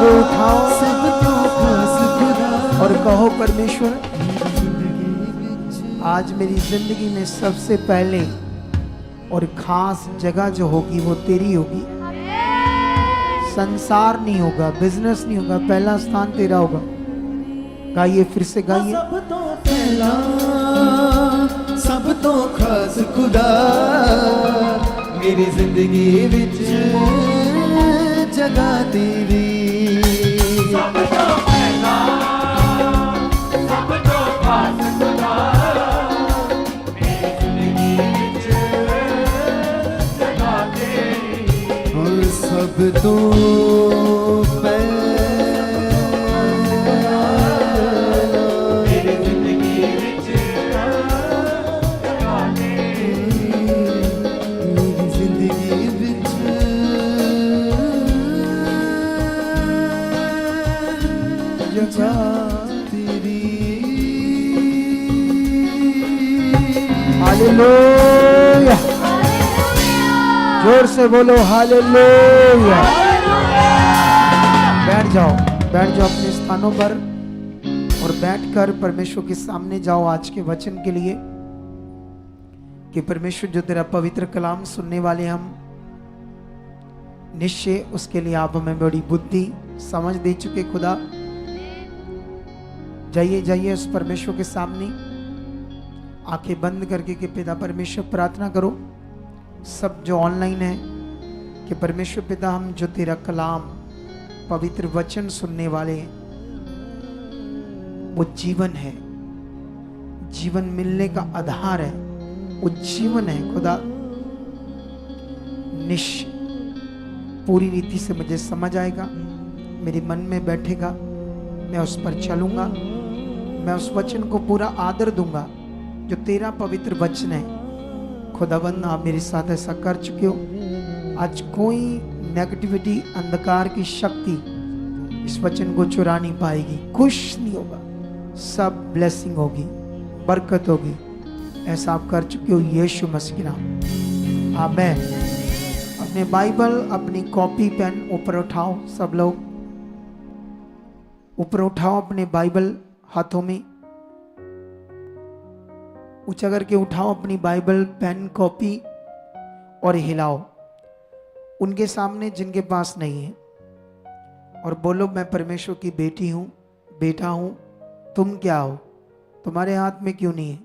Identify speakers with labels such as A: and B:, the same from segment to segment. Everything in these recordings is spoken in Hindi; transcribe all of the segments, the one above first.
A: उठाओ और कहो परमेश्वर आज मेरी जिंदगी में सबसे पहले और खास जगह जो होगी वो तेरी होगी। संसार नहीं होगा, बिजनेस नहीं होगा, पहला स्थान तेरा होगा। गाइए, फिर से गाइए।
B: सब तो पहला सब तो खास खुदा मेरी जिंदगी विच जगह तेरी। सब तो पहला सब तो खास खुदा मेरी जिंदगी विच जगह तेरी। और सब तो
A: हालेलुया, जोर से बोलो हालेलुया। बैठ जाओ, बैठ जाओ अपने स्थानों पर और बैठकर परमेश्वर के सामने जाओ आज के वचन के लिए कि परमेश्वर जो तेरा पवित्र कलाम सुनने वाले हम निश्चय उसके लिए आप हमें बड़ी बुद्धि समझ दे चुके खुदा। जाइए जाइए उस परमेश्वर के सामने आंखें बंद करके कि पिता परमेश्वर प्रार्थना करो सब जो ऑनलाइन है कि परमेश्वर पिता हम जो तेरा कलाम पवित्र वचन सुनने वाले हैं वो जीवन है, जीवन मिलने का आधार है, वो जीवन है खुदा। निश्चय पूरी रीति से मुझे समझ आएगा, मेरे मन में बैठेगा, मैं उस पर चलूंगा, मैं उस वचन को पूरा आदर दूंगा जो तेरा पवित्र वचन है। खुदावंद आप मेरे साथ ऐसा कर चुके हो। आज कोई नेगेटिविटी अंधकार की शक्ति इस वचन को चुरा नहीं पाएगी, कुछ नहीं होगा, सब ब्लेसिंग होगी, बरकत होगी। ऐसा आप कर चुके हो यीशु मसीह के नाम, आमीन। अपने बाइबल अपनी कॉपी पेन ऊपर उठाओ, सब लोग ऊपर उठाओ अपने बाइबल हाथों में ऊंचा करके उठाओ अपनी बाइबल पेन कॉपी और हिलाओ उनके सामने जिनके पास नहीं है और बोलो मैं परमेश्वर की बेटी हूं, बेटा हूं। तुम क्या हो? तुम्हारे हाथ में क्यों नहीं है?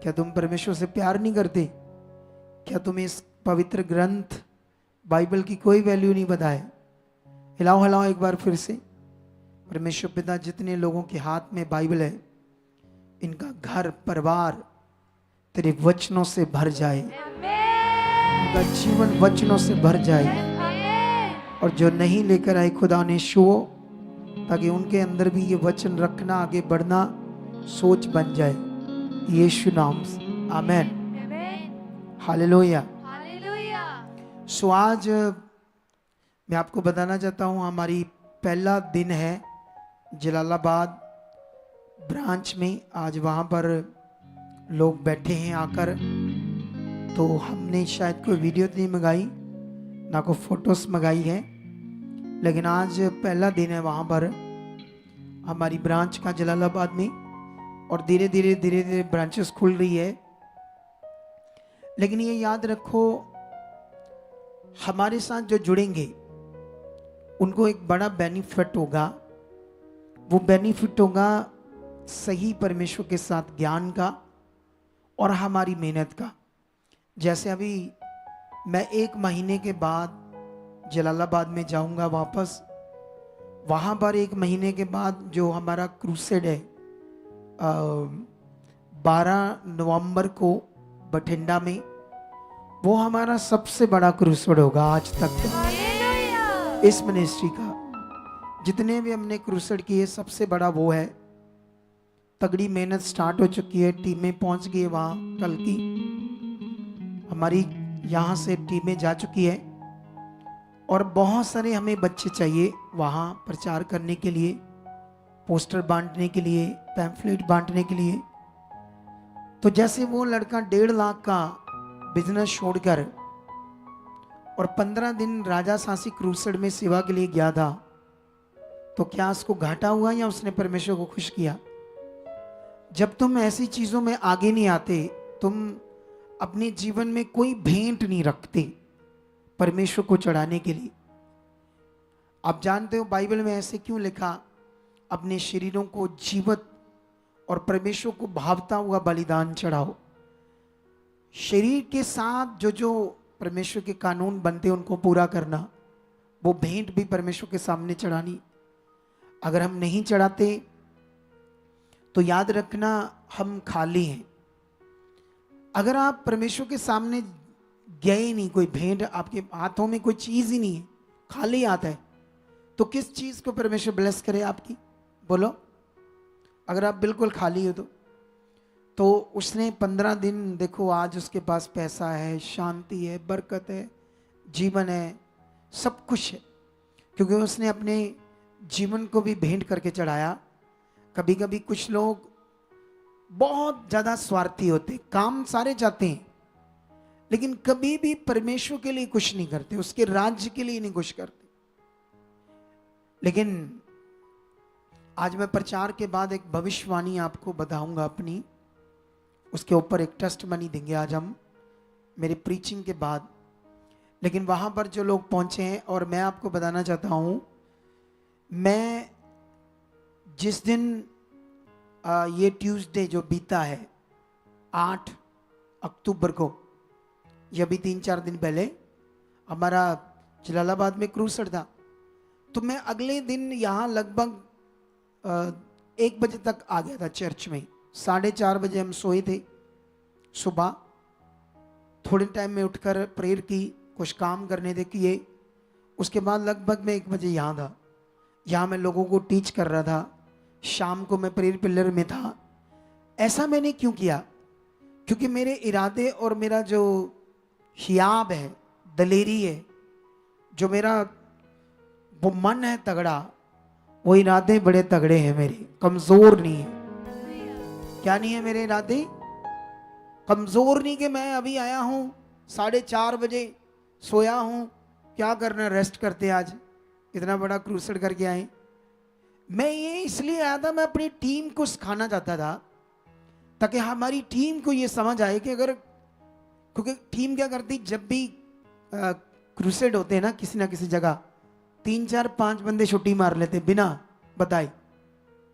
A: क्या तुम परमेश्वर से प्यार नहीं करते? क्या तुम्हें इस पवित्र ग्रंथ बाइबल की कोई वैल्यू नहीं बताए? हिलाओ हिलाओ एक बार फिर से। परमेश्वर पिता जितने लोगों के हाथ में बाइबल है इनका घर परिवार तेरे वचनों से भर जाए, इनका जीवन वचनों से भर जाए। और जो नहीं लेकर आए खुदा ने छुओ ताकि उनके अंदर भी ये वचन रखना, आगे बढ़ना सोच बन जाए यीशु नाम से, आमीन, हालेलुया। सो आज मैं आपको बताना चाहता हूँ हमारी पहला दिन है जलालाबाद ब्रांच में। आज वहाँ पर लोग बैठे हैं आकर, तो हमने शायद कोई वीडियो नहीं मंगाई ना कोई फोटोस मंगाई है, लेकिन आज पहला दिन है वहाँ पर हमारी ब्रांच का जलालाबाद में। और धीरे धीरे ब्रांचेस खुल रही है। लेकिन ये याद रखो हमारे साथ जो जुड़ेंगे उनको एक बड़ा बेनिफिट होगा। वो बेनिफिट होगा सही परमेश्वर के साथ ज्ञान का और हमारी मेहनत का। जैसे अभी मैं 1 महीने के बाद जलालाबाद में जाऊंगा वापस, वहाँ पर 1 महीने के बाद जो हमारा क्रूसेड है 12 नवंबर को बठिंडा में, वो हमारा सबसे बड़ा क्रूसेड होगा आज तक इस मिनिस्ट्री का। जितने भी हमने क्रूसेड किए सबसे बड़ा वो है। तगड़ी मेहनत स्टार्ट हो चुकी है, टीमें पहुंच गई है वहाँ। कल की हमारी यहाँ से टीमें जा चुकी है और बहुत सारे हमें बच्चे चाहिए वहाँ प्रचार करने के लिए, पोस्टर बांटने के लिए, पैम्फलेट बांटने के लिए। तो जैसे वो लड़का 1.5 लाख का बिजनेस छोड़कर और 15 दिन राजा सांसी क्रूसेड में सेवा के लिए गया था, तो क्या उसको घाटा हुआ या उसने परमेश्वर को खुश किया? जब तुम ऐसी चीजों में आगे नहीं आते, तुम अपने जीवन में कोई भेंट नहीं रखते परमेश्वर को चढ़ाने के लिए। आप जानते हो बाइबल में ऐसे क्यों लिखा, अपने शरीरों को जीवित और परमेश्वर को भावता हुआ बलिदान चढ़ाओ। शरीर के साथ जो जो परमेश्वर के कानून बनते हैं उनको पूरा करना, वो भेंट भी परमेश्वर के सामने चढ़ानी। अगर हम नहीं चढ़ाते तो याद रखना हम खाली हैं। अगर आप परमेश्वर के सामने गए नहीं, कोई भेंट आपके हाथों में कोई चीज ही नहीं है, खाली हाथ है, तो किस चीज को परमेश्वर ब्लेस करे आपकी? बोलो। अगर आप बिल्कुल खाली हो तो उसने 15 दिन, देखो आज उसके पास पैसा है, शांति है, बरकत है, जीवन है, सब कुछ है, क्योंकि उसने अपने जीवन को भी भेंट करके चढ़ाया। कभी कभी कुछ लोग बहुत ज्यादा स्वार्थी होते, काम सारे चाहते हैं, लेकिन कभी भी परमेश्वर के लिए कुछ नहीं करते, उसके राज्य के लिए नहीं कुछ करते। लेकिन आज मैं प्रचार के बाद एक भविष्यवाणी आपको बताऊंगा अपनी, उसके ऊपर एक टेस्ट मनी देंगे आज हम मेरे प्रीचिंग के बाद। लेकिन वहां पर जो लोग पहुंचे हैं, और मैं आपको बताना चाहता हूं, मैं जिस दिन ये ट्यूसडे जो बीता है 8 अक्टूबर को, ये भी 3-4 दिन पहले हमारा जलालाबाद में क्रूसड था, तो मैं अगले दिन यहाँ लगभग 1 बजे तक आ गया था चर्च में। 4:30 बजे हम सोए थे सुबह, थोड़े टाइम में उठकर प्रेयर की, कुछ काम करने थे किए, उसके बाद लगभग मैं 1 बजे यहाँ था। यहाँ मैं लोगों को टीच कर रहा था, शाम को मैं प्रेयर पिलर में था। ऐसा मैंने क्यों किया? क्योंकि मेरे इरादे और मेरा जो हियाब है, दलेरी है, जो मेरा वो मन है तगड़ा, वो इरादे बड़े तगड़े हैं मेरे, कमजोर नहीं है। क्या नहीं है मेरे इरादे? कमजोर नहीं कि मैं अभी आया हूं 4:30 बजे सोया हूं, क्या करना, रेस्ट करते, आज इतना बड़ा क्रूसेड करके आए। मैं ये इसलिए आया था, मैं अपनी टीम को सिखाना चाहता था, ताकि हमारी टीम को ये समझ आए कि अगर, क्योंकि टीम क्या करती, जब भी क्रूसेड होते हैं ना किसी ना किसी जगह, 3-4-5 बंदे छुट्टी मार लेते बिना बताए,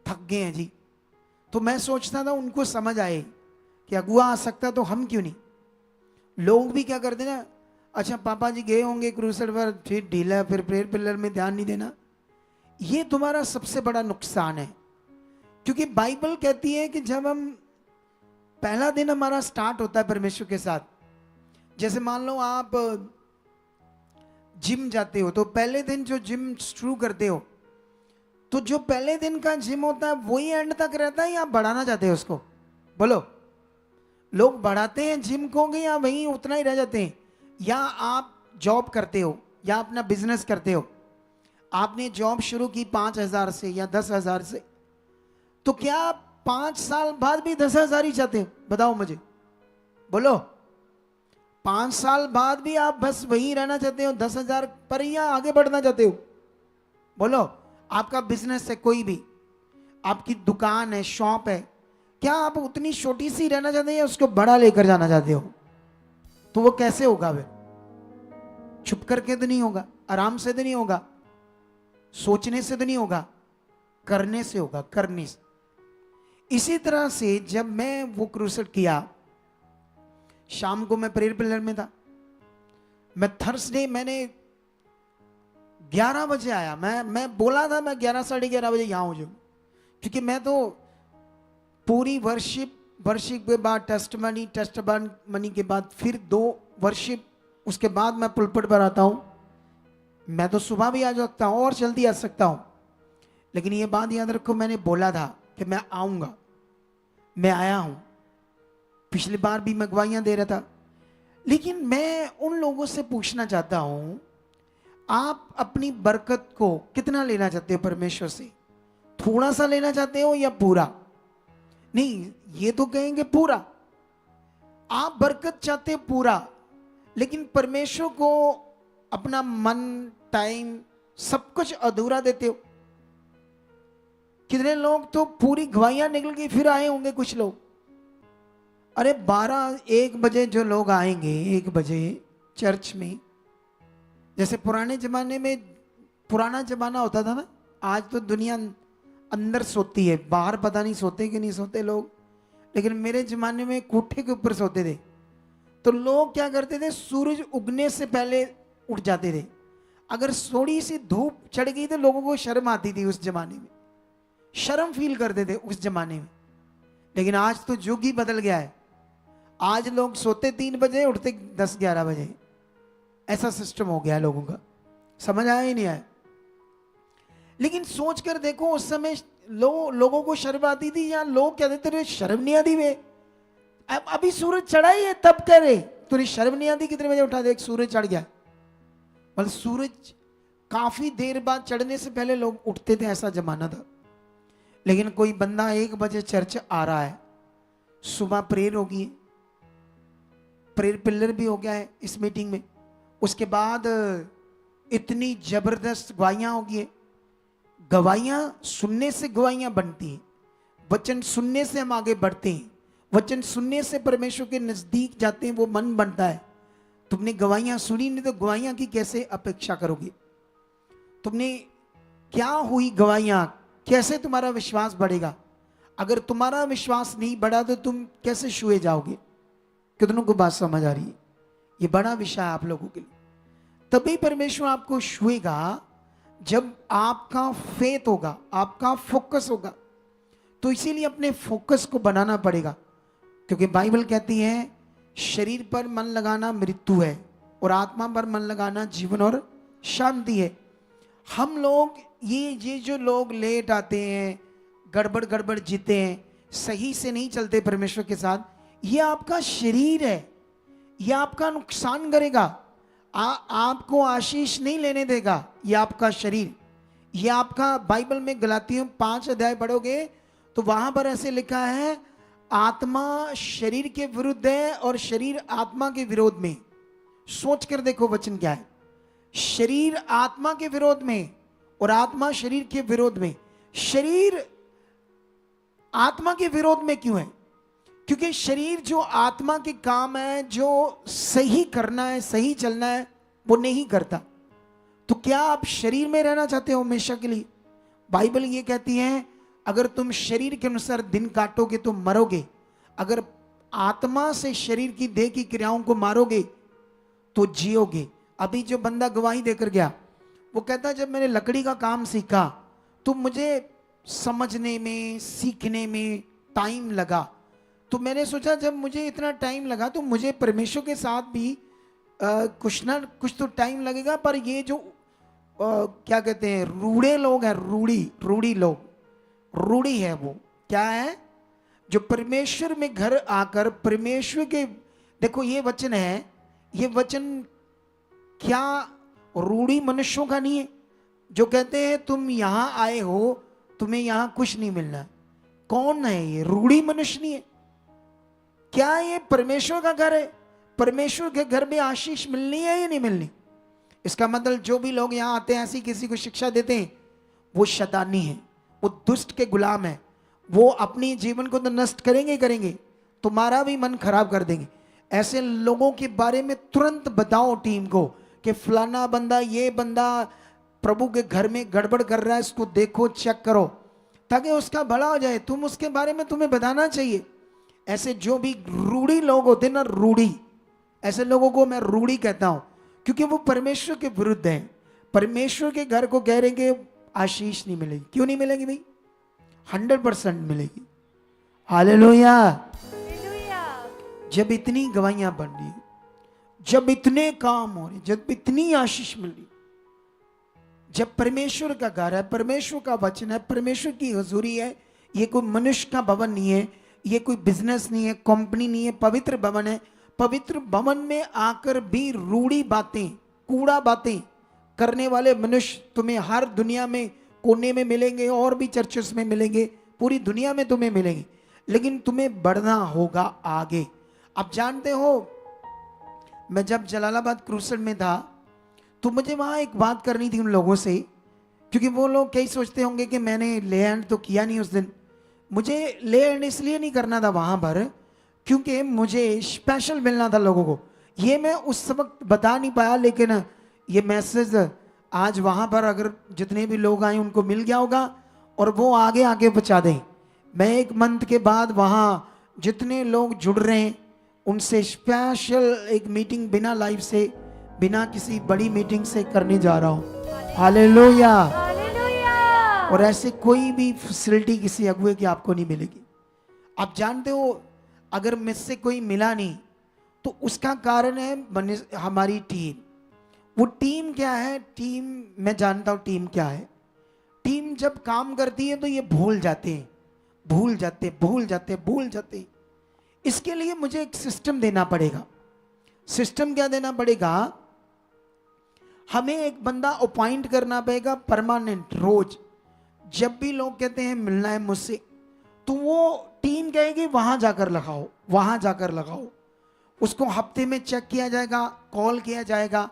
A: थक गए हैं जी। तो मैं सोचता था उनको समझ आए कि अगुआ आ सकता तो हम क्यों नहीं। लोग भी क्या करते ना, अच्छा पापा जी गए होंगे क्रूसेड पर, फिर ढीला, फिर प्रेयर पिलर में ध्यान नहीं देना। ये तुम्हारा सबसे बड़ा नुकसान है, क्योंकि बाइबल कहती है कि जब हम, पहला दिन हमारा स्टार्ट होता है परमेश्वर के साथ, जैसे मान लो आप जिम जाते हो, तो पहले दिन जो जिम शुरू करते हो, तो जो पहले दिन का जिम होता है वही एंड तक रहता है, या आप बढ़ाना चाहते हो उसको? बोलो। लोग बढ़ाते हैं जिम को या वहीं उतना ही रह जाते हैं? या आप जॉब करते हो या अपना बिजनेस करते हो, आपने जॉब शुरू की 5,000 से या 10,000 से, तो क्या आप 5 साल बाद भी 10,000 ही चाहते हो? बताओ मुझे, बोलो। 5 साल बाद भी आप बस वही रहना चाहते हो 10,000 पर, या आगे बढ़ना चाहते हो? बोलो। आपका बिजनेस है, कोई भी आपकी दुकान है, शॉप है, क्या आप उतनी छोटी सी रहना चाहते हैं या उसको बड़ा लेकर जाना चाहते हो? तो वो कैसे होगा? वे छुप करके तो नहीं होगा, आराम से तो नहीं होगा, सोचने से तो नहीं होगा, करने से होगा, करने से। इसी तरह से जब मैं वो क्रूसेड किया, शाम को मैं प्रेयर पिलर में था, मैं थर्सडे मैंने 11 बजे आया, मैं बोला था मैं 11 साढ़े 11 बजे यहां हो जाऊं, क्योंकि मैं तो पूरी वर्शिप के बाद टेस्ट मनी के बाद फिर 2 वर्शिप, उसके बाद मैं पुलपट पर आता हूं। मैं तो सुबह भी आ सकता हूं और जल्दी आ सकता हूं, लेकिन ये बात याद रखो, मैंने बोला था कि मैं आऊंगा, मैं आया हूं। पिछली बार भी मैं गवाहियां दे रहा था। लेकिन मैं उन लोगों से पूछना चाहता हूं, आप अपनी बरकत को कितना लेना चाहते हो परमेश्वर से? थोड़ा सा लेना चाहते हो या पूरा? नहीं, ये तो कहेंगे पूरा। आप बरकत चाहते हो पूरा, लेकिन परमेश्वर को अपना मन, टाइम, सब कुछ अधूरा देते हो। कितने लोग तो पूरी गवाहियां निकल के फिर आए होंगे कुछ लोग। अरे 12-1 बजे जो लोग आएंगे 1 बजे चर्च में, जैसे पुराने जमाने में, पुराना जमाना होता था ना, आज तो दुनिया अंदर सोती है, बाहर पता नहीं सोते कि नहीं सोते लोग, लेकिन मेरे जमाने में कोठे के ऊपर सोते थे। तो लोग क्या करते थे, सूरज उगने से पहले उठ जाते थे। अगर थोड़ी सी धूप चढ़ गई तो लोगों को शर्म आती थी, उस जमाने में शर्म फील करते थे उस जमाने में। लेकिन आज तो युग ही बदल गया है, आज लोग सोते 3 बजे, उठते 10-11 बजे, ऐसा सिस्टम हो गया है लोगों का। समझ आया ही नहीं आया? लेकिन सोच कर देखो, उस समय लोगों को शर्म आती थी, या लोग कहते थे तेरे शर्म नहीं आती वे, अब अभी सूरज चढ़ा ही है तब कह रहे तुझे शर्म नहीं आती, कितने बजे उठा, देख सूरज चढ़ गया। मतलब सूरज काफी देर बाद चढ़ने से पहले लोग उठते थे, ऐसा जमाना था। लेकिन कोई बंदा 1 बजे चर्च आ रहा है, सुबह प्रेयर होगी, प्रेयर पिलर भी हो गया है इस मीटिंग में, उसके बाद इतनी जबरदस्त गवाहियां होगी। गवाहियां सुनने से गवाहियां बनती हैं, वचन सुनने से हम आगे बढ़ते हैं, वचन सुनने से परमेश्वर के नजदीक जाते हैं, वो मन बनता है। तुमने गवाहियां सुनी नहीं तो गवाहियां की कैसे अपेक्षा करोगे? तुमने क्या हुई गवाहियां, कैसे तुम्हारा विश्वास बढ़ेगा? अगर तुम्हारा विश्वास नहीं बढ़ा तो तुम कैसे छुए जाओगे? कितनों को बात समझ आ रही है? ये बड़ा विषय है आप लोगों के लिए। तभी परमेश्वर आपको छुएगा जब आपका फेथ होगा, आपका फोकस होगा। तो इसीलिए अपने फोकस को बनाना पड़ेगा, क्योंकि बाइबल कहती है शरीर पर मन लगाना मृत्यु है और आत्मा पर मन लगाना जीवन और शांति है। हम लोग ये जो लोग लेट आते हैं, गड़बड़ जीते हैं, सही से नहीं चलते परमेश्वर के साथ, ये आपका शरीर है, ये आपका नुकसान करेगा, आपको आशीष नहीं लेने देगा। ये आपका शरीर, ये आपका, बाइबल में गलातियों 5 अध्याय पढ़ोगे तो वहां पर ऐसे लिखा है, आत्मा शरीर के विरुद्ध है और शरीर आत्मा के विरोध में। सोच कर देखो वचन क्या है, शरीर आत्मा के विरोध में और आत्मा शरीर के विरोध में। शरीर आत्मा के विरोध में क्यों है? क्योंकि शरीर जो आत्मा के काम है, जो सही करना है, सही चलना है, वो नहीं करता। तो क्या आप शरीर में रहना चाहते हो हमेशा के लिए? बाइबल ये कहती है अगर तुम शरीर के अनुसार दिन काटोगे तो मरोगे, अगर आत्मा से शरीर की देह की क्रियाओं को मारोगे तो जियोगे। अभी जो बंदा गवाही देकर गया, वो कहता जब मैंने लकड़ी का काम सीखा तो मुझे समझने में, सीखने में टाइम लगा। तो मैंने सोचा जब मुझे इतना टाइम लगा तो मुझे परमेश्वर के साथ भी कुछ ना कुछ तो टाइम लगेगा। पर ये जो क्या कहते हैं, रूढ़े लोग हैं, रूढ़ी लोग, रूढ़ी है, वो क्या है, जो परमेश्वर में घर आकर परमेश्वर के, देखो ये वचन है, ये वचन क्या रूढ़ी मनुष्यों का नहीं है, जो कहते हैं तुम यहां आए हो, तुम्हें यहां कुछ नहीं मिलना। कौन है ये? रूढ़ी मनुष्य नहीं है। क्या ये परमेश्वर का घर है? परमेश्वर के घर में आशीष मिलनी है या नहीं मिलनी? इसका मतलब जो भी लोग यहां आते हैं, ऐसी किसी को शिक्षा देते हैं, वो शैतानी है, वो दुष्ट के गुलाम है। वो अपनी जीवन को तो नष्ट करेंगे ही करेंगे, तुम्हारा भी मन खराब कर देंगे। ऐसे लोगों के बारे में तुरंत बताओ टीम को कि फलाना बंदा, ये बंदा प्रभु के घर में गड़बड़ कर रहा है, इसको देखो, चेक करो, ताकि उसका भला हो जाए। तुम उसके बारे में तुम्हें बताना चाहिए। ऐसे जो भी रूढ़ी लोग होते हैं ना, रूढ़ी, ऐसे लोगों को मैं रूढ़ी कहता हूं, क्योंकि वो परमेश्वर के विरुद्ध है। परमेश्वर के घर को कह रहे हैं कि आशीष नहीं मिलेगी। क्यों नहीं मिलेगी भाई? 100% मिलेगी। हालेलुया। जब इतनी गवाहियां बन रही, जब इतने काम हो रहे, जब इतनी आशीष मिल रही, जब परमेश्वर का घर है, परमेश्वर का वचन है, परमेश्वर की हुजूरी है, ये कोई मनुष्य का भवन नहीं है, ये कोई बिजनेस नहीं है, कंपनी नहीं है, पवित्र भवन है। पवित्र भवन में आकर भी रूढ़ी बातें, कूड़ा बातें करने वाले मनुष्य तुम्हें हर दुनिया में कोने में मिलेंगे, और भी चर्चेस में मिलेंगे, पूरी दुनिया में तुम्हें मिलेंगे। लेकिन तुम्हें बढ़ना होगा आगे। आप जानते हो, मैं जब जलालाबाद क्रूसेड में था तो मुझे वहां एक बात करनी थी उन लोगों से क्योंकि वो लोग कई सोचते होंगे कि मैंने ले हैंड तो किया नहीं उस दिन। मुझे ले हैंड इसलिए नहीं करना था वहां पर क्योंकि मुझे स्पेशल मिलना था लोगों को। ये मैं उस वक्त बता नहीं पाया, लेकिन ये मैसेज आज वहां पर अगर जितने भी लोग आए उनको मिल गया होगा और वो आगे आगे पहुंचा दें। मैं 1 मंथ के बाद वहां जितने लोग जुड़ रहे हैं उनसे स्पेशल एक मीटिंग बिना लाइव से, बिना किसी बड़ी मीटिंग से करने जा रहा हूं। हालेलुया। और ऐसे कोई भी फैसिलिटी किसी अगुए की आपको नहीं मिलेगी। आप जानते हो अगर मुझसे कोई मिला नहीं तो उसका कारण है हमारी टीम। वो टीम क्या है? टीम मैं जानता हूं टीम क्या है। टीम जब काम करती है तो ये भूल जाते हैं, भूल जाते भूल जाते भूल जाते। इसके लिए मुझे एक सिस्टम देना पड़ेगा। सिस्टम क्या देना पड़ेगा? हमें एक बंदा अपॉइंट करना पड़ेगा परमानेंट। रोज जब भी लोग कहते हैं मिलना है मुझसे, तो वो टीम कहेगी वहां जाकर लगाओ, वहां जाकर लगाओ। उसको हफ्ते में चेक किया जाएगा, कॉल किया जाएगा।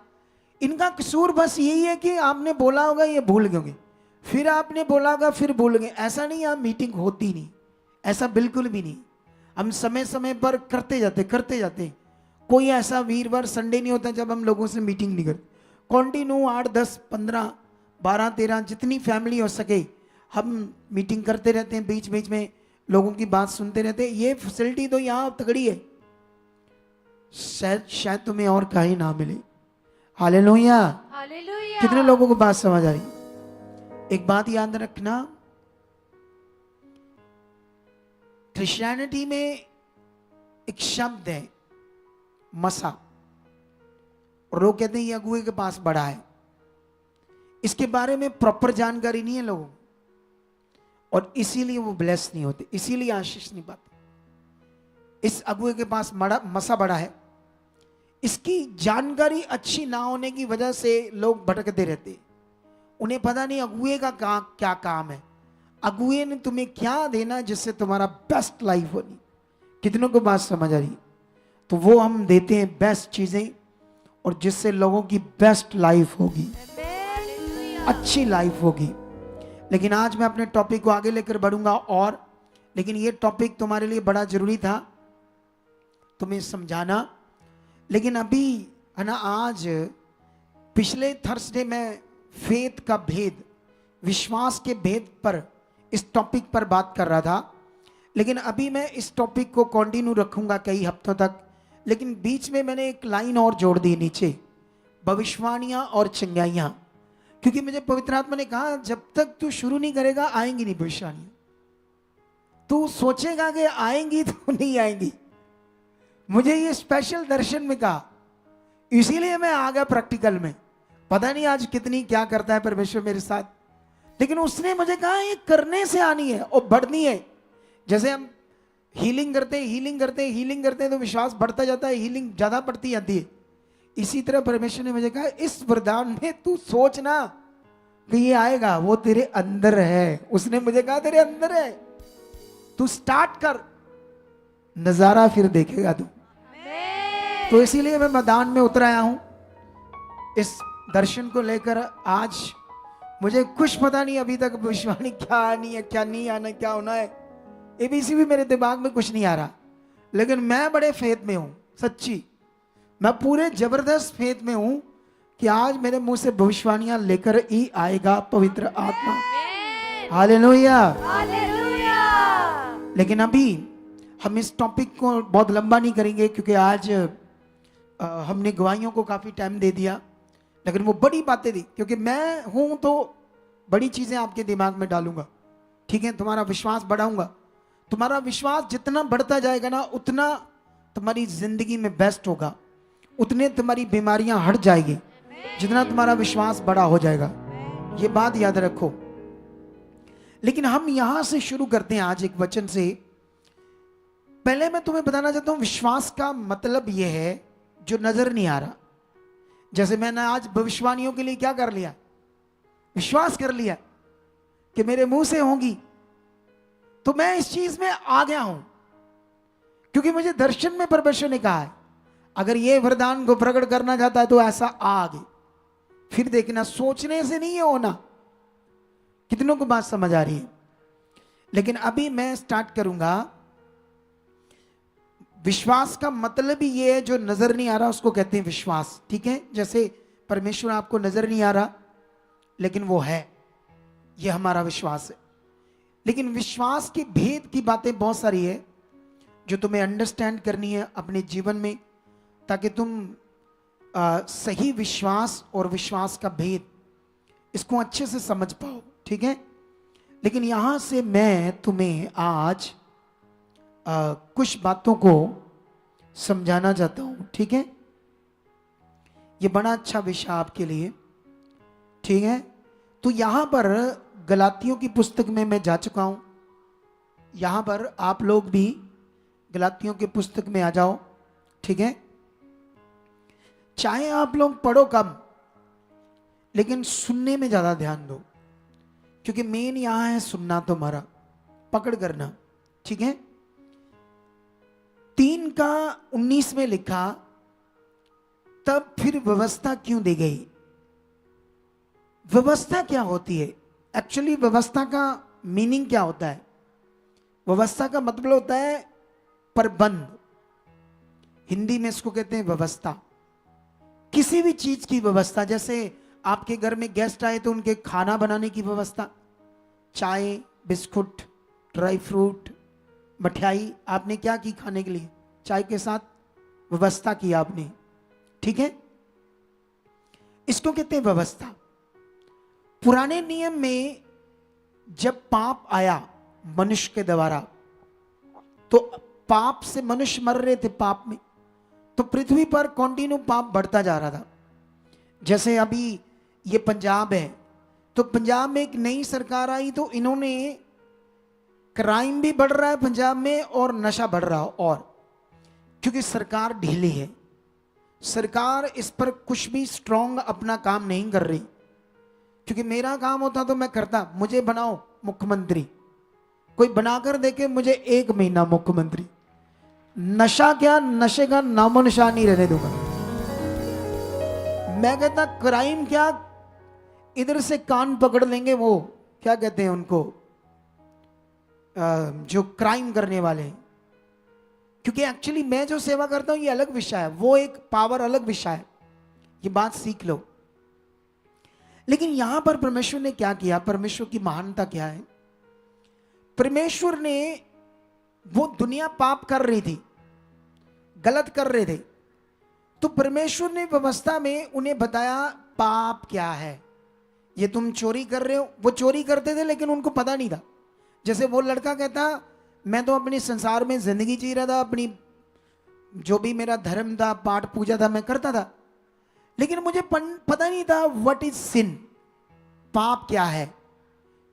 A: इनका कसूर बस यही है कि आपने बोला होगा ये भूल गए, फिर आपने बोला होगा फिर भूल गए। ऐसा नहीं, यहाँ मीटिंग होती नहीं, ऐसा बिल्कुल भी नहीं। हम समय समय पर करते जाते। कोई ऐसा वीरवार संडे नहीं होता जब हम लोगों से मीटिंग नहीं करते। कंटिन्यू 8, 10, 15, 12, 13 जितनी फैमिली हो सके हम मीटिंग करते रहते हैं। बीच बीच में लोगों की बात सुनते रहते हैं। ये फैसिलिटी तो यहाँ तगड़ी है, शायद तुम्हें और कहीं ना मिले। हालेलुया।
C: हालेलुया।
A: कितने लोगों को बात समझ आ रही? एक बात याद रखना, क्रिश्चियनिटी में एक शब्द है मसा, और लोग कहते हैं ये अगुए के पास बड़ा है। इसके बारे में प्रॉपर जानकारी नहीं है लोगों को, और इसीलिए वो ब्लेस नहीं होते, इसीलिए आशीष नहीं पाते। इस अगुए के पास मसा बड़ा है। इसकी जानकारी अच्छी ना होने की वजह से लोग भटकते रहते। उन्हें पता नहीं अगुए का क्या काम है, अगुए ने तुम्हें क्या देना जिससे तुम्हारा बेस्ट लाइफ होनी। कितनों को बात समझ आ रही? तो वो हम देते हैं बेस्ट चीजें, और जिससे लोगों की बेस्ट लाइफ होगी, अच्छी लाइफ होगी। लेकिन आज मैं अपने टॉपिक को आगे लेकर बढ़ूंगा, और लेकिन ये टॉपिक तुम्हारे लिए बड़ा जरूरी था तुम्हें समझाना। लेकिन अभी है ना, आज पिछले थर्सडे में फेथ का भेद, विश्वास के भेद पर, इस टॉपिक पर बात कर रहा था। लेकिन अभी मैं इस टॉपिक को कंटिन्यू रखूंगा कई हफ्तों तक। लेकिन बीच में मैंने एक लाइन और जोड़ दी नीचे, भविष्यवाणियां और चंगाइयां, क्योंकि मुझे पवित्र आत्मा ने कहा जब तक तू शुरू नहीं करेगा आएंगी नहीं भविष्यवाणियां। तू सोचेगा कि आएंगी तो नहीं आएंगी। मुझे ये स्पेशल दर्शन में कहा, इसीलिए मैं आ गया प्रैक्टिकल में। पता नहीं आज कितनी क्या करता है परमेश्वर मेरे साथ, लेकिन उसने मुझे कहा ये करने से आनी है और बढ़नी है। जैसे हम हीलिंग करते हैं तो विश्वास बढ़ता जाता है, हीलिंग ज्यादा बढ़ती जाती है। इसी तरह परमेश्वर ने मुझे कहा इस वरदान में तू सोचना कि ये आएगा, वो तेरे अंदर है। उसने मुझे कहा तेरे अंदर है, तू स्टार्ट कर, नजारा फिर देखेगा तू। तो इसीलिए मैं मैदान में उतर आया हूं इस दर्शन को लेकर। आज मुझे कुछ पता नहीं अभी तक भविष्यवाणी क्या आनी है, क्या नहीं आना, क्या होना है, एबीसी भी मेरे दिमाग में कुछ नहीं आ रहा। लेकिन मैं बड़े फेथ में हूं, सच्ची मैं पूरे जबरदस्त फेथ में हूं कि आज मेरे मुंह से भविष्यवाणियां लेकर ही आएगा पवित्र आत्मा। हालेलुया। लेकिन अभी हम इस टॉपिक को बहुत लंबा नहीं करेंगे, क्योंकि आज हमने गवाहियों को काफी टाइम दे दिया। लेकिन वो बड़ी बातें थी, क्योंकि मैं हूं तो बड़ी चीजें आपके दिमाग में डालूंगा। ठीक है, तुम्हारा विश्वास बढ़ाऊंगा। तुम्हारा विश्वास जितना बढ़ता जाएगा ना, उतना तुम्हारी जिंदगी में बेस्ट होगा, उतने तुम्हारी बीमारियां हट जाएगी, जितना तुम्हारा विश्वास बड़ा हो जाएगा। ये बात याद रखो। लेकिन हम यहां से शुरू करते हैं आज एक वचन से। पहले मैं तुम्हें बताना चाहता हूं विश्वास का मतलब यह है जो नजर नहीं आ रहा। जैसे मैंने आज भविष्यवाणियों के लिए क्या कर लिया, विश्वास कर लिया कि मेरे मुंह से होंगी, तो मैं इस चीज में आ गया हूं, क्योंकि मुझे दर्शन में परमेश्वर ने कहा है अगर ये वरदान को प्रकट करना चाहता है तो ऐसा आ आगे। फिर देखना, सोचने से नहीं है होना, कितनों को बात समझ आ रही है? लेकिन अभी मैं स्टार्ट करूंगा। विश्वास का मतलब ही ये है, जो नजर नहीं आ रहा उसको कहते हैं विश्वास। ठीक है, जैसे परमेश्वर आपको नजर नहीं आ रहा लेकिन वो है, ये हमारा विश्वास है। लेकिन विश्वास के भेद की बातें बहुत सारी है जो तुम्हें अंडरस्टैंड करनी है अपने जीवन में, ताकि तुम सही विश्वास और विश्वास का भेद इसको अच्छे से समझ पाओ। ठीक है, लेकिन यहां से मैं तुम्हें आज कुछ बातों को समझाना चाहता हूं। ठीक है, ये बड़ा अच्छा विषय आपके लिए। ठीक है, तो यहां पर गलातियों की पुस्तक में मैं जा चुका हूं। यहां पर आप लोग भी गलातियों की पुस्तक में आ जाओ। ठीक है, चाहे आप लोग पढ़ो कम लेकिन सुनने में ज्यादा ध्यान दो, क्योंकि मेन यहां है सुनना तुम्हारा, पकड़ करना। ठीक है, 3:19 में लिखा, तब फिर व्यवस्था क्यों दी गई? व्यवस्था क्या होती है? एक्चुअली व्यवस्था का मीनिंग क्या होता है? व्यवस्था का मतलब होता है प्रबंध। हिंदी में इसको कहते हैं व्यवस्था। किसी भी चीज की व्यवस्था, जैसे आपके घर में गेस्ट आए तो उनके खाना बनाने की व्यवस्था, चाय, बिस्कुट, ड्राई फ्रूट, मठियाई, आपने क्या की खाने के लिए? चाय के साथ व्यवस्था की आपने। ठीक है, इसको कहते हैं व्यवस्था। पुराने नियम में जब पाप आया मनुष्य के द्वारा, तो पाप से मनुष्य मर रहे थे पाप में, तो पृथ्वी पर कंटिन्यू पाप बढ़ता जा रहा था। जैसे अभी ये पंजाब है, तो पंजाब में एक नई सरकार आई तो इन्होंने, क्राइम भी बढ़ रहा है पंजाब में और नशा बढ़ रहा है, और क्योंकि सरकार ढीली है, सरकार इस पर कुछ भी स्ट्रांग अपना काम नहीं कर रही। क्योंकि मेरा काम होता तो मैं करता, मुझे बनाओ मुख्यमंत्री, कोई बनाकर देखे मुझे 1 महीना मुख्यमंत्री। नशा क्या, नशे का नामो निशान नहीं रहने दूंगा। मैं कहता क्राइम क्या, इधर से कान पकड़ लेंगे, वो क्या कहते हैं उनको, जो क्राइम करने वाले हैं। क्योंकि एक्चुअली मैं जो सेवा करता हूं ये अलग विषय है, वो एक पावर अलग विषय है, ये बात सीख लो। लेकिन यहां पर परमेश्वर ने क्या किया, परमेश्वर की महानता क्या है? परमेश्वर ने, वो दुनिया पाप कर रही थी, गलत कर रहे थे, तो परमेश्वर ने व्यवस्था में उन्हें बताया पाप क्या है। ये तुम चोरी कर रहे हो, वो चोरी करते थे लेकिन उनको पता नहीं था। जैसे वो लड़का कहता, मैं तो अपने संसार में जिंदगी जी रहा था, अपनी जो भी मेरा धर्म था, पाठ पूजा था, मैं करता था, लेकिन मुझे पता नहीं था व्हाट इज सिन, पाप क्या है।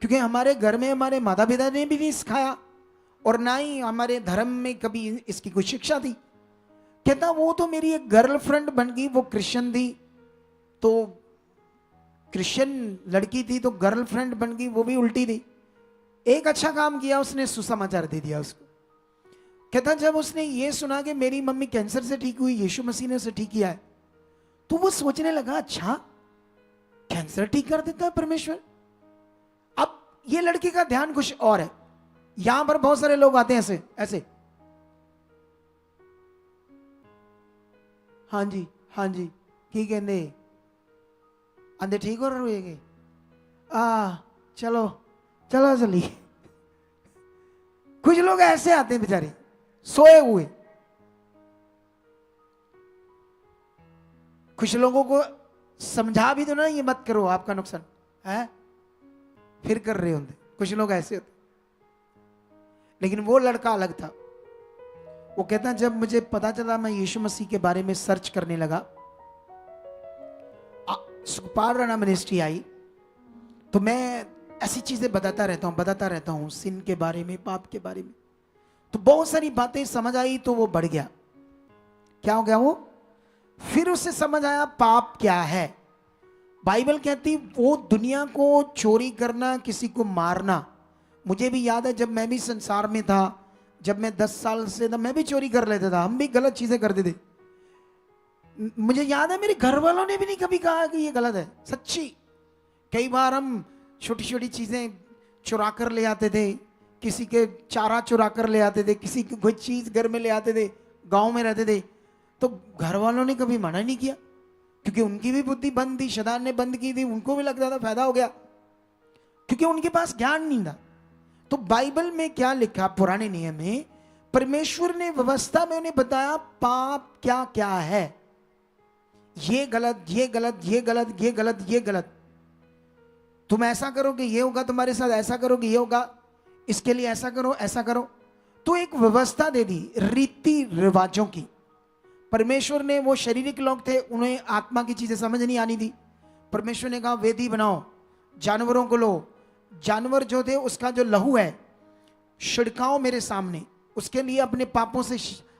A: क्योंकि हमारे घर में हमारे माता पिता ने भी नहीं सिखाया, और ना ही हमारे धर्म में कभी इसकी कोई शिक्षा थी। कहता वो तो मेरी एक गर्लफ्रेंड बन गई, वो क्रिश्चियन थी, तो क्रिश्चियन लड़की थी तो गर्लफ्रेंड बन गई, वो भी उल्टी थी। एक अच्छा काम किया उसने, सुसमाचार दे दिया उसको। कहता जब उसने ये सुना कि मेरी मम्मी कैंसर से ठीक हुई, यीशु मसीह ने उसे ठीक किया है, तो वो सोचने लगा अच्छा कैंसर ठीक कर देता है परमेश्वर। अब ये लड़की का ध्यान कुछ और है। यहां पर बहुत सारे लोग आते हैं ऐसे ऐसे, हाँ जी हाँ जी की कहते आंधे ठीक हो रहे हैं, चलो चलो चलिए। कुछ लोग ऐसे आते हैं बेचारे सोए हुए। कुछ लोगों को समझा भी दो ना, ये मत करो आपका नुकसान है, फिर कर रहे होंगे। कुछ लोग ऐसे होते, लेकिन वो लड़का अलग था। वो कहता जब मुझे पता चला, मैं यीशु मसीह के बारे में सर्च करने लगा, सुखपाल राणा मिनिस्ट्री आई, तो मैं ऐसी चीजें बताता रहता हूं सिन के बारे में, पाप के बारे में। तो बहुत सारी बातें समझ आई, तो वो बढ़ गया। क्या हो गया वो? फिर उसे समझ आया पाप क्या है। बाइबल कहती वो दुनिया को चोरी करना, किसी को मारना। मुझे भी याद है जब मैं भी संसार में था, जब मैं 10 साल से था, मैं भी चोरी कर लेता था, हम भी गलत चीजें करते थे। मुझे याद है मेरे घर वालों ने भी नहीं कभी कहा कि ये गलत है। सच्ची, कई बार हम छोटी छोटी चीजें चुरा कर ले आते थे, किसी के चारा चुरा कर ले आते थे, किसी की कोई चीज घर में ले आते थे, गांव में रहते थे, तो घर वालों ने कभी मना नहीं किया, क्योंकि उनकी भी बुद्धि बंद थी, शैतान ने बंद की थी, उनको भी लगता था फायदा हो गया, क्योंकि उनके पास ज्ञान नहीं था। तो बाइबल में क्या लिखा, पुराने नियम में परमेश्वर ने व्यवस्था में उन्हें बताया पाप क्या क्या है, ये गलत, ये गलत, ये गलत, ये गलत, ये गलत, तुम ऐसा करोगे ये होगा तुम्हारे साथ, ऐसा करोगे ये होगा, इसके लिए ऐसा करो, ऐसा करो। तो एक व्यवस्था दे दी रीति रिवाजों की। परमेश्वर ने, वो शारीरिक लोग थे, उन्हें आत्मा की चीजें समझ नहीं आनी थी। परमेश्वर ने कहा वेदी बनाओ, जानवरों को लो, जानवर जो थे उसका जो लहू है छिड़काओ मेरे सामने, उसके लिए अपने पापों से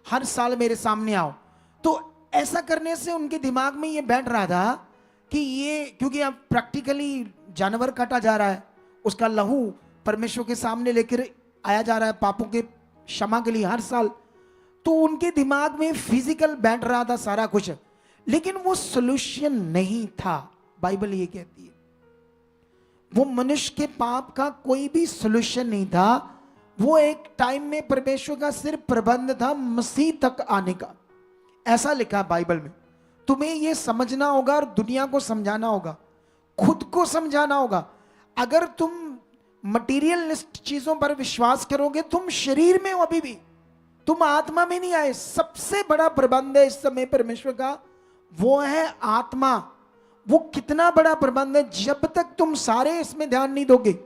A: हर साल मेरे सामने आओ। तो ऐसा करने से उनके दिमाग में ये बैठ रहा था कि ये, क्योंकि अब प्रैक्टिकली जानवर काटा जा रहा है, उसका लहू परमेश्वर के सामने लेकर आया जा रहा है पापों के क्षमा के लिए हर साल, तो उनके दिमाग में फिजिकल बैठ रहा था सारा कुछ, लेकिन वो सॉल्यूशन नहीं था। बाइबल ये कहती है वो मनुष्य के पाप का कोई भी सॉल्यूशन नहीं था, वो एक टाइम में परमेश्वर का सिर्फ प्रबंध था मसीह तक आने का। ऐसा लिखा बाइबल में। तुम्हें यह समझना होगा और दुनिया को समझाना होगा, खुद को समझाना होगा। अगर तुम मटीरियलिस्ट चीजों पर विश्वास करोगे, तुम शरीर में हो अभी भी, तुम आत्मा में नहीं आए। सबसे बड़ा प्रबंध है इस समय परमेश्वर का, वो है आत्मा। वो कितना बड़ा प्रबंध है, जब तक तुम सारे इसमें ध्यान नहीं दोगे,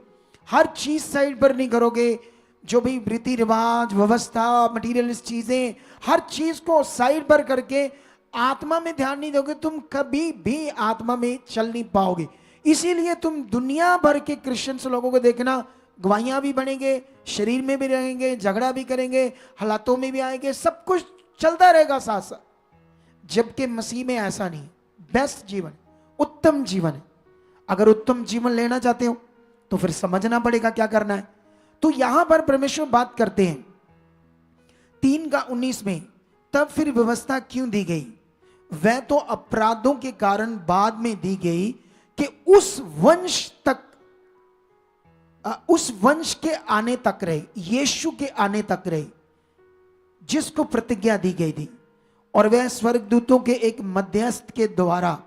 A: हर चीज साइड पर नहीं करोगे, जो भी रीति रिवाज, व्यवस्था, मटीरियलिस्ट चीजें, हर चीज को साइड पर करके आत्मा में ध्यान नहीं दोगे, तुम कभी भी आत्मा में चल नहीं पाओगे। इसीलिए तुम दुनिया भर के क्रिश्चियंस लोगों को देखना, गवाहियां भी बनेंगे, शरीर में भी रहेंगे, झगड़ा भी करेंगे, हालातों में भी आएंगे, सब कुछ चलता रहेगा साथ साथ। जबकि मसीह में ऐसा नहीं। बेस्ट जीवन, उत्तम जीवन है। अगर उत्तम जीवन लेना चाहते हो तो फिर समझना पड़ेगा क्या करना है। तो यहां पर परमेश्वर बात करते हैं 3:19 में, तब फिर व्यवस्था क्यों दी गई? वह तो अपराधों के कारण बाद में दी गई कि उस वंश के आने तक रहे, यीशु के आने तक रहे, जिसको प्रतिज्ञा दी गई थी, और वह स्वर्गदूतों के एक मध्यस्थ के द्वारा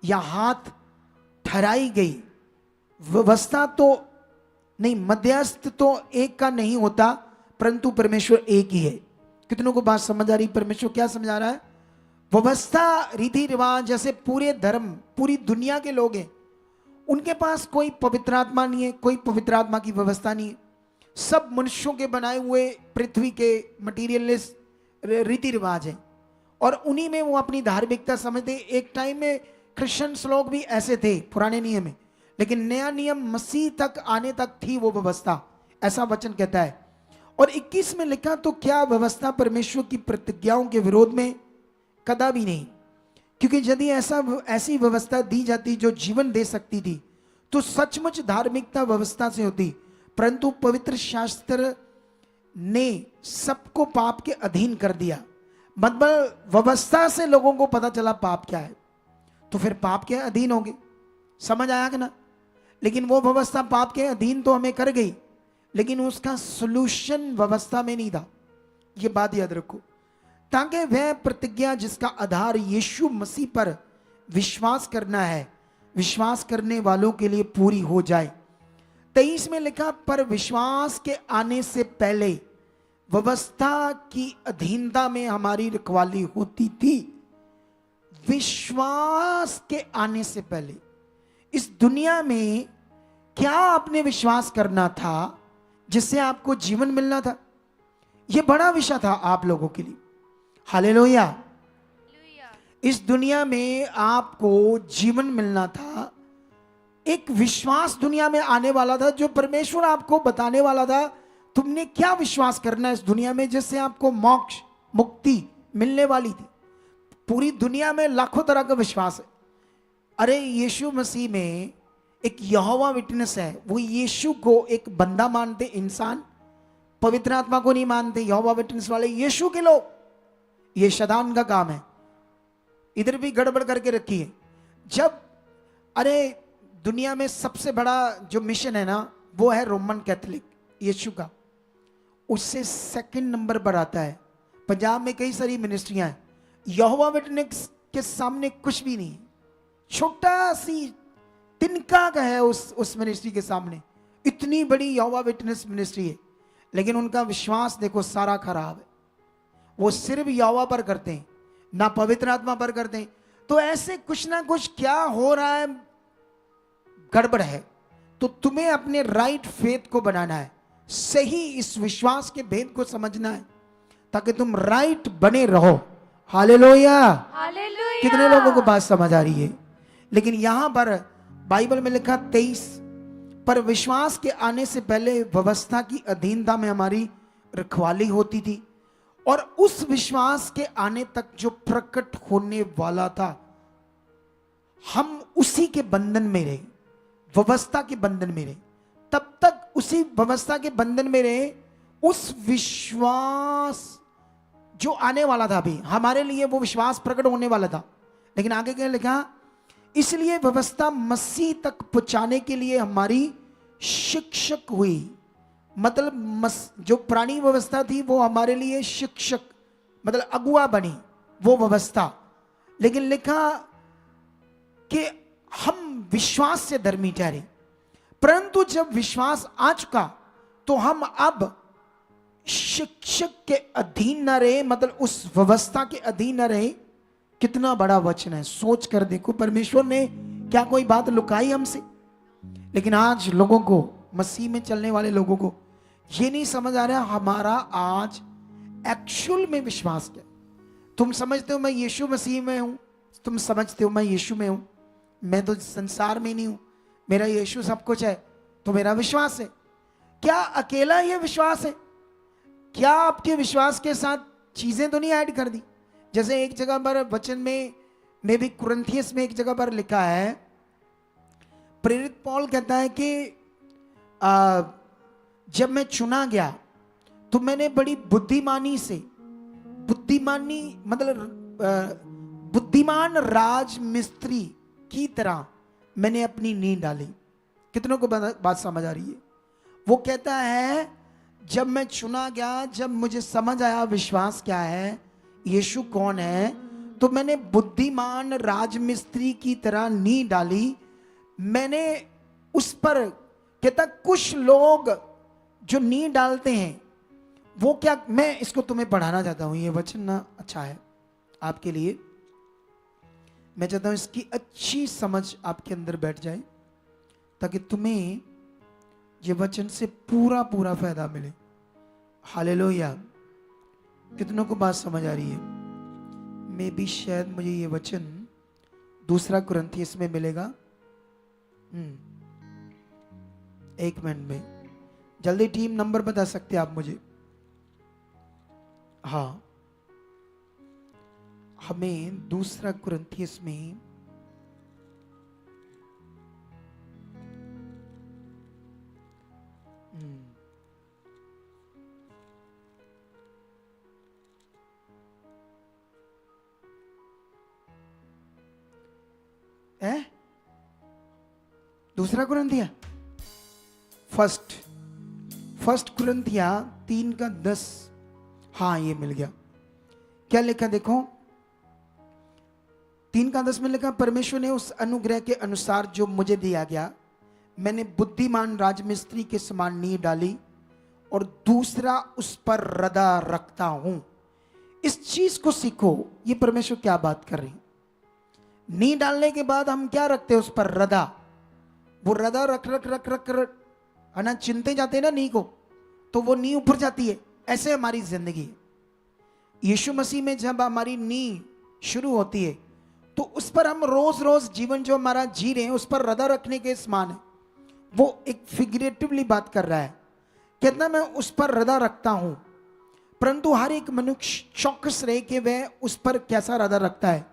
A: या हाथ ठहराई गई। व्यवस्था तो नहीं, मध्यस्थ तो एक का नहीं होता, परंतु परमेश्वर एक ही है। कितनों को बात समझ आ रही? परमेश्वर क्या समझा रहा है? व्यवस्था, रीति रिवाज, जैसे पूरे धर्म, पूरी दुनिया के लोग हैं, उनके पास कोई पवित्र आत्मा नहीं है, कोई पवित्र आत्मा की व्यवस्था नहीं है। सब मनुष्यों के बनाए हुए पृथ्वी के मटीरियलिस्ट रीति रिवाज हैं, और उन्हीं में वो अपनी धार्मिकता समझते। एक टाइम में क्रिश्चियंस लोग भी ऐसे थे पुराने नियम में, लेकिन नया नियम मसीह तक आने तक थी वो व्यवस्था, ऐसा वचन कहता है। और 21 में लिखा, तो क्या व्यवस्था परमेश्वर की प्रतिज्ञाओं के विरोध में? कदापि नहीं, क्योंकि यदि ऐसी व्यवस्था दी जाती जो जीवन दे सकती थी, तो सचमुच धार्मिकता व्यवस्था से होती। परंतु पवित्र शास्त्र ने सबको पाप के अधीन कर दिया। मतलब व्यवस्था से लोगों को पता चला पाप क्या है, तो फिर पाप के अधीन होंगे। समझ आया कि ना? लेकिन वो व्यवस्था पाप के अधीन तो हमें कर गई, लेकिन उसका सॉल्यूशन व्यवस्था में नहीं था। ये बात याद रखो, ताकि वह प्रतिज्ञा जिसका आधार यीशु मसीह पर विश्वास करना है, विश्वास करने वालों के लिए पूरी हो जाए। 23 में लिखा, पर विश्वास के आने से पहले व्यवस्था की अधीनता में हमारी रखवाली होती थी। विश्वास के आने से पहले इस दुनिया में क्या आपने विश्वास करना था जिससे आपको जीवन मिलना था? यह बड़ा विषय था आप लोगों के लिए। हालेलुया। इस दुनिया में आपको जीवन मिलना था, एक विश्वास दुनिया में आने वाला था, जो परमेश्वर आपको बताने वाला था तुमने क्या विश्वास करना है इस दुनिया में, जिससे आपको मोक्ष, मुक्ति मिलने वाली थी। पूरी दुनिया में लाखों तरह का विश्वास है। अरे यीशु मसीह में एक यहोवा विटनेस है, वो यीशु को एक बंदा मानते, इंसान, पवित्र आत्मा को नहीं मानते। यहोवा विटनेस वाले यीशु के लोग, ये शैतान का काम है, इधर भी गड़बड़ करके रखी है। जब अरे दुनिया में सबसे बड़ा जो मिशन है ना, वो है रोमन कैथोलिक यीशु का। उससे सेकंड नंबर पर आता है। पंजाब में कई सारी मिनिस्ट्रियां हैं, यहोवा विटनेस के सामने कुछ भी नहीं, छोटा सी तिनका का है उस मिनिस्ट्री के सामने। इतनी बड़ी यहोवा विटनेस मिनिस्ट्री है, लेकिन उनका विश्वास देखो सारा खराब है। वो सिर्फ यहोवा पर करते हैं, ना पवित्र आत्मा पर करते हैं। तो ऐसे कुछ ना कुछ क्या हो रहा है, गड़बड़ है। तो तुम्हें अपने राइट फेथ को बनाना है, सही इस विश्वास के भेद को समझना है, ताकि तुम राइट बने रहो। हालेलुया।
C: हालेलुया।
A: कितने लोगों को बात समझ आ रही है? लेकिन यहां पर बाइबल में लिखा 23, पर विश्वास के आने से पहले व्यवस्था की अधीनता में हमारी रखवाली होती थी, और उस विश्वास के आने तक जो प्रकट होने वाला था, हम उसी के बंधन में रहे, व्यवस्था के बंधन में रहे। तब तक उसी व्यवस्था के बंधन में रहे। उस विश्वास जो आने वाला था, अभी हमारे लिए वो विश्वास प्रकट होने वाला था। लेकिन आगे क्या लिखा? इसलिए व्यवस्था मसीह तक पहुंचाने के लिए हमारी शिक्षक हुई। मतलब जो पुरानी व्यवस्था थी वो हमारे लिए शिक्षक, मतलब अगुआ बनी वो व्यवस्था। लेकिन लिखा कि हम विश्वास से धर्मी ठहरे। परंतु जब विश्वास आ चुका तो हम अब शिक्षक के अधीन न रहे, मतलब उस व्यवस्था के अधीन न रहे। कितना बड़ा वचन है, सोच कर देखो। परमेश्वर ने क्या कोई बात लुकाई हमसे? लेकिन आज लोगों को, मसीह में चलने वाले लोगों को ये नहीं समझ आ रहा हमारा आज एक्चुअल में विश्वास क्या। तुम समझते हो मैं यीशु मसीह में हूं, तुम समझते हो मैं यीशु में हूं, मैं तो संसार में नहीं हूं, मेरा यीशु सब कुछ है, तो मेरा विश्वास है। क्या अकेला ये विश्वास है? क्या आपके विश्वास के साथ चीजें तो नहीं ऐड कर दी? जैसे एक जगह पर वचन में भी कुरिन्थियस में एक जगह पर लिखा है, प्रेरित पौल कहता है कि जब मैं चुना गया तो मैंने बड़ी बुद्धिमानी से, बुद्धिमानी मतलब बुद्धिमान राज मिस्त्री की तरह मैंने अपनी नींद डाली। कितनों को बात समझ आ रही है? वो कहता है जब मैं चुना गया, जब मुझे समझ आया विश्वास क्या है, यीशु कौन है, तो मैंने बुद्धिमान राजमिस्त्री की तरह नींव डाली। मैंने उस पर, कहता कुछ लोग जो नींव डालते हैं वो क्या, मैं इसको तुम्हें पढ़ाना चाहता हूं। ये वचन ना अच्छा है आपके लिए, मैं चाहता हूं इसकी अच्छी समझ आपके अंदर बैठ जाए, ताकि तुम्हें ये वचन से पूरा पूरा फायदा मिले। हालेलुया। कितनों को बात समझ आ रही है? मे भी शायद मुझे ये वचन दूसरा कुरिन्थियस में मिलेगा। एक मिनट में जल्दी टीम नंबर बता सकते हैं आप मुझे? हाँ, हमें दूसरा कुरिन्थियस में दूसरा कुरिन्थिया फर्स्ट कुरिन्थिया 3:10। हाँ, ये मिल गया। क्या लिखा देखो, 3:10 में लिखा, परमेश्वर ने उस अनुग्रह के अनुसार जो मुझे दिया गया, मैंने बुद्धिमान राजमिस्त्री के समान नींव डाली और दूसरा उस पर रदा रखता हूं। इस चीज को सीखो, ये परमेश्वर क्या बात कर रही। नींव डालने के बाद हम क्या रखते हैं उस पर? रदा। वो रदा रख रख रख रख रख है ना, चिनते जाते हैं ना नी को, तो वो नी ऊपर जाती है। ऐसे हमारी जिंदगी है। यीशु मसीह में जब हमारी नी शुरू होती है तो उस पर हम रोज रोज जीवन जो हमारा जी रहे हैं उस पर रदा रखने के समान है। वो एक फिगरेटिवली बात कर रहा है, कहता मैं उस पर रदा रखता हूं। परंतु हर एक मनुष्य चौकस रहे कि वह उस पर कैसा रदा रखता है,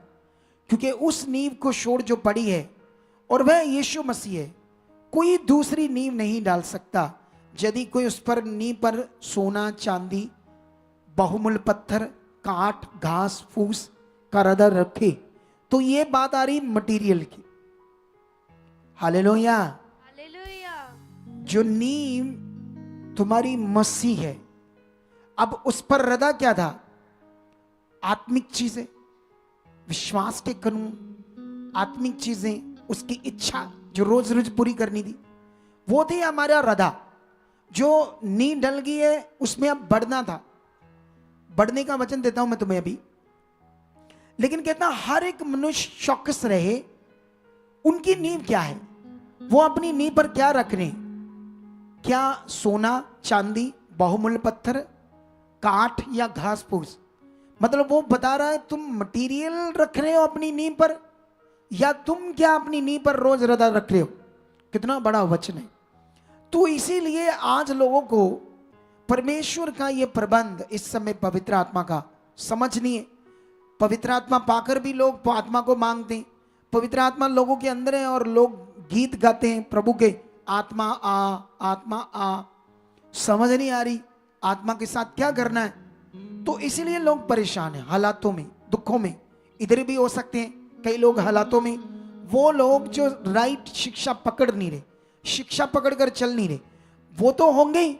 A: क्योंकि उस नींव को छोड़ जो पड़ी है और वह यीशु मसीह है, कोई दूसरी नींव नहीं डाल सकता। यदि कोई उस पर नींव पर सोना, चांदी, बहुमूल्य पत्थर, काठ, घास फूस का रदा रखे, तो ये बात आ रही मटीरियल की। हालेलुया।
C: हालेलुया।
A: जो नींव तुम्हारी मसीह है, अब उस पर रदा क्या था? आत्मिक चीजें, विश्वास के कानून, आत्मिक चीजें, उसकी इच्छा जो रोज रोज पूरी करनी थी, वो थी हमारा रदा। जो नींव डल गई है उसमें अब बढ़ना था। बढ़ने का वचन देता हूं मैं तुम्हें अभी, लेकिन कहता हर एक मनुष्य चौकस रहे। उनकी नींव क्या है? वो अपनी नींव पर क्या रख रहे हैं? क्या सोना चांदी, बहुमूल्य पत्थर, काठ या घास फूस? मतलब वो बता रहा है तुम मटेरियल रख रहे हो अपनी नींव पर, या तुम क्या अपनी नींव पर रोज रदा रख रहे हो? कितना बड़ा वचन है। तो इसीलिए आज लोगों को परमेश्वर का ये प्रबंध इस समय पवित्र आत्मा का समझ नहीं है। पवित्र आत्मा पाकर भी लोग आत्मा को मांगते हैं। पवित्र आत्मा लोगों के अंदर है और लोग गीत गाते हैं प्रभु के, आत्मा आ, आत्मा आ। समझ नहीं आ रही आत्मा के साथ क्या करना है। तो इसीलिए लोग परेशान हैं हालातों में, दुखों में। इधर भी हो सकते हैं कई लोग हालातों में, वो लोग जो राइट शिक्षा पकड़ नहीं रहे, शिक्षा पकड़कर चल नहीं रहे, वो तो होंगे ही